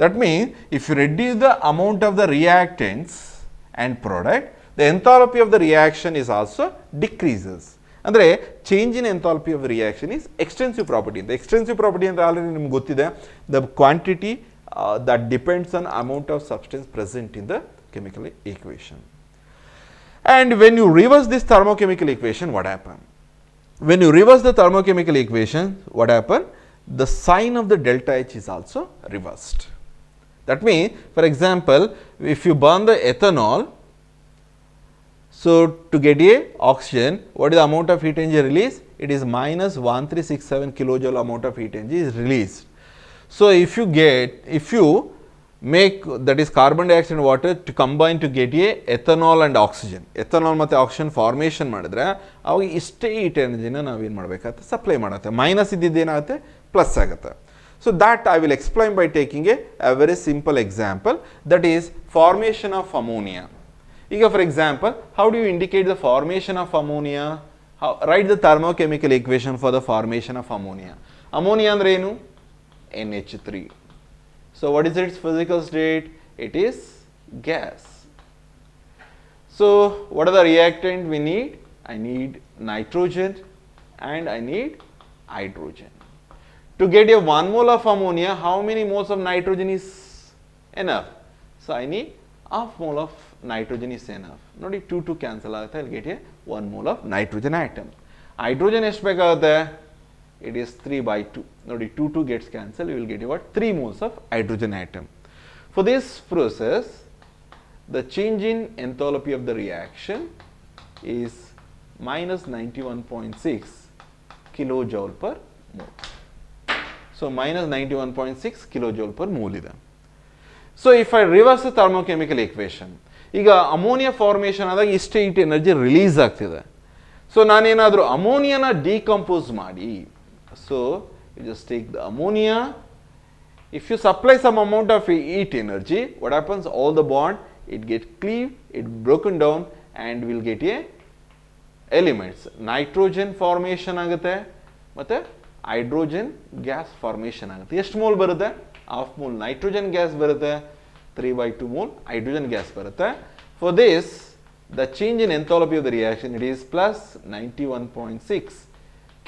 [SPEAKER 1] That means if you reduce the amount of the reactants and product, the enthalpy of the reaction is also decreases. ಅಂದರೆ change in enthalpy of reaction is extensive property. ಅಂತ extensive property ಅಂದರೆ already ನಿಮ್ಗೆ ಗೊತ್ತಿದೆ, the quantity that depends on amount of substance present in the chemical equation. And when you reverse this thermochemical equation, what happens? When you reverse the thermochemical equation, what happens? The sign of the delta H is also reversed. That means, for example, if you burn the ethanol, so to get a oxygen, what is the amount of heat energy released? It is minus 1367 kilojoule amount of heat energy is released. So if you make, that is carbon dioxide and water to combine to get a ethanol and oxygen, ethanol ಮತ್ತು oxygen formation ಮಾಡಿದ್ರೆ ಅವಾಗ ಇಷ್ಟೇ heat ಎನರ್ಜಿನ ನಾವೇನು ಮಾಡಬೇಕಾಗುತ್ತೆ? Supply ಮಾಡುತ್ತೆ. Minus ಇದ್ದಿದ್ದೇನಾಗುತ್ತೆ? Plus ಆಗುತ್ತೆ. So that I will explain by taking a very simple example, that is formation of ammonia. ಈಗ for example, how do you indicate the formation of ammonia? Write the thermochemical equation for the formation of ammonia. Ammonia ಅಂದ್ರೆ ಏನು? NH3. So what is its physical state? It is gas. So what are the reactant we need? I need nitrogen and I need hydrogen. To get a 1 mole of ammonia, how many moles of nitrogen is enough? So I need half mole of nitrogen is enough. Nodi 2 cancel agutte. I'll get a 1 mole of nitrogen atom. Hydrogen ಎಷ್ಟು ಬೇಕಾಗುತ್ತೆ? It is 3/2. Nodi 2 gets cancelled. You will get what? 3 moles of hydrogen atom. For this process, the change in enthalpy of the reaction is minus 91.6 kilojoule per mole. So minus 91.6 kilojoule per mole ಇದೆ. So if I reverse the thermochemical equation, ಈಗ ammonia formation ಆದಾಗ ಇಷ್ಟೇ heat energy release ಆಗ್ತಿದೆ. So ನಾನೇನಾದರೂ ಅಮೋನಿಯಾನ decompose ಮಾಡಿ, so you just take the ammonia. If you supply some amount of heat energy, what happens? All the bond, it get cleaved, it broken down, and we'll get a elements. Nitrogen formation ಆಗುತ್ತೆ ಮತ್ತೆ hydrogen gas formation ಆಗುತ್ತೆ. ಎಷ್ಟು mole ಬರುತ್ತೆ? Half mole nitrogen gas ಬರುತ್ತೆ, 3/2 mole hydrogen gas ಬರುತ್ತೆ. For this, the change in enthalpy of the reaction, it is plus 91.6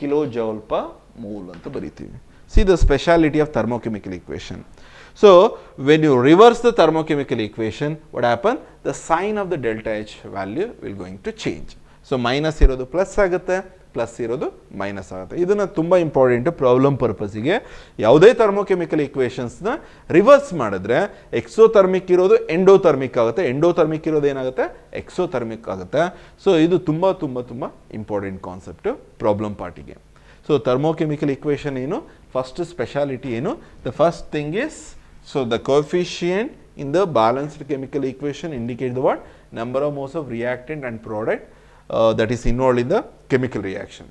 [SPEAKER 1] kilojoule per mole ಅಂತ ಬರೀತೀವಿ. See the speciality of thermochemical equation. So when you reverse the thermochemical equation, what happen? The sign of the delta H value will going to change. So minus ಇರೋದು plus ಆಗುತ್ತೆ, plus ಇರೋದು minus ಆಗುತ್ತೆ. ಇದನ್ನು ತುಂಬ important problem ಪರ್ಪಸ್ಸಿಗೆ. ಯಾವುದೇ thermochemical ಇಕ್ವೇಷನ್ಸ್ನ reverse ಮಾಡಿದ್ರೆ exothermic ಇರೋದು endothermic ಆಗುತ್ತೆ, ಎಂಡೋಥರ್ಮಿಕ್ ಇರೋದು ಏನಾಗುತ್ತೆ? ಎಕ್ಸೋಥರ್ಮಿಕ್ ಆಗುತ್ತೆ. ಸೊ ಇದು ತುಂಬ ತುಂಬ ತುಂಬ ಇಂಪಾರ್ಟೆಂಟ್ ಕಾನ್ಸೆಪ್ಟು ಪ್ರಾಬ್ಲಮ್ ಪಾರ್ಟಿಗೆ. ಸೊ thermochemical equation ಏನು? ಫಸ್ಟ್ ಸ್ಪೆಷಾಲಿಟಿ ಏನು? The first thing is, so the coefficient in the balanced chemical equation indicate the what? Number of moles of reactant and product that is involved in the chemical reaction.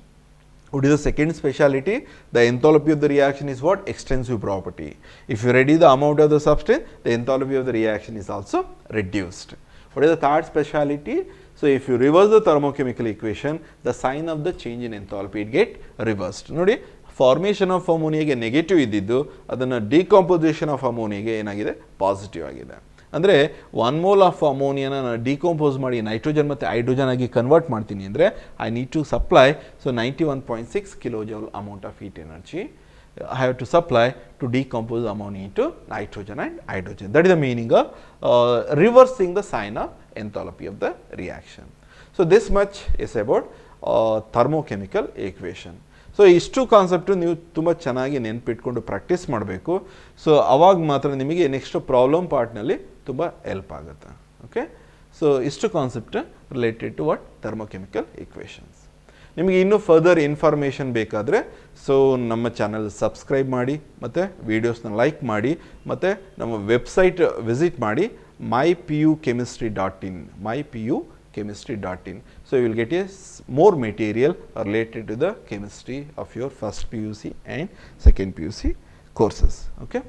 [SPEAKER 1] What is the second speciality? The enthalpy of the reaction is what? Extensive property. If you reduce the amount of the substance, the enthalpy of the reaction is also reduced. What is the third speciality? So if you reverse the thermochemical equation, the sign of the change in enthalpy it get reversed. ನೋಡಿ, formation of ಅಮೋನಿಯಾಗೆ negative ಇದ್ದಿದ್ದು ಅದನ್ನು decomposition of ಅಮೋನಿಯಾಗೆ ಏನಾಗಿದೆ? Positive ಆಗಿದೆ. ಅಂದರೆ 1 mole of ಅಮೋನಿಯಾನ ನಾನು decompose ಮಾಡಿ nitrogen ಮತ್ತು hydrogen ಆಗಿ ಕನ್ವರ್ಟ್ ಮಾಡ್ತೀನಿ ಅಂದರೆ I need to supply 91.6 kilojoule amount of heat energy I have to supply to decompose ammonia into nitrogen and hydrogen. That is the meaning of reversing the sign of enthalpy of the reaction. So this much is about thermochemical equation. So ಇಷ್ಟು concept ನೀವು ತುಂಬ ಚೆನ್ನಾಗಿ ನೆನಪಿಟ್ಕೊಂಡು practice ಮಾಡಬೇಕು. So ಅವಾಗ ಮಾತ್ರ ನಿಮಗೆ next problem ಪಾರ್ಟ್ನಲ್ಲಿ ತುಂಬ help ಆಗುತ್ತೆ. ಓಕೆ, ಸೊ ಇಷ್ಟು concept related to what? Thermochemical equations. ನಿಮಗೆ ಇನ್ನೂ ಫರ್ದರ್ ಇನ್ಫಾರ್ಮೇಷನ್ ಬೇಕಾದರೆ ಸೊ ನಮ್ಮ ಚಾನಲ್ ಸಬ್ಸ್ಕ್ರೈಬ್ ಮಾಡಿ, ಮತ್ತು ವೀಡಿಯೋಸ್ನ ಲೈಕ್ ಮಾಡಿ, ಮತ್ತು ನಮ್ಮ ವೆಬ್ಸೈಟ್ ವಿಸಿಟ್ ಮಾಡಿ mypuchemistry.in mypuchemistry.in. So you will get a more material related to the chemistry of your first PUC and second PUC courses. Okay.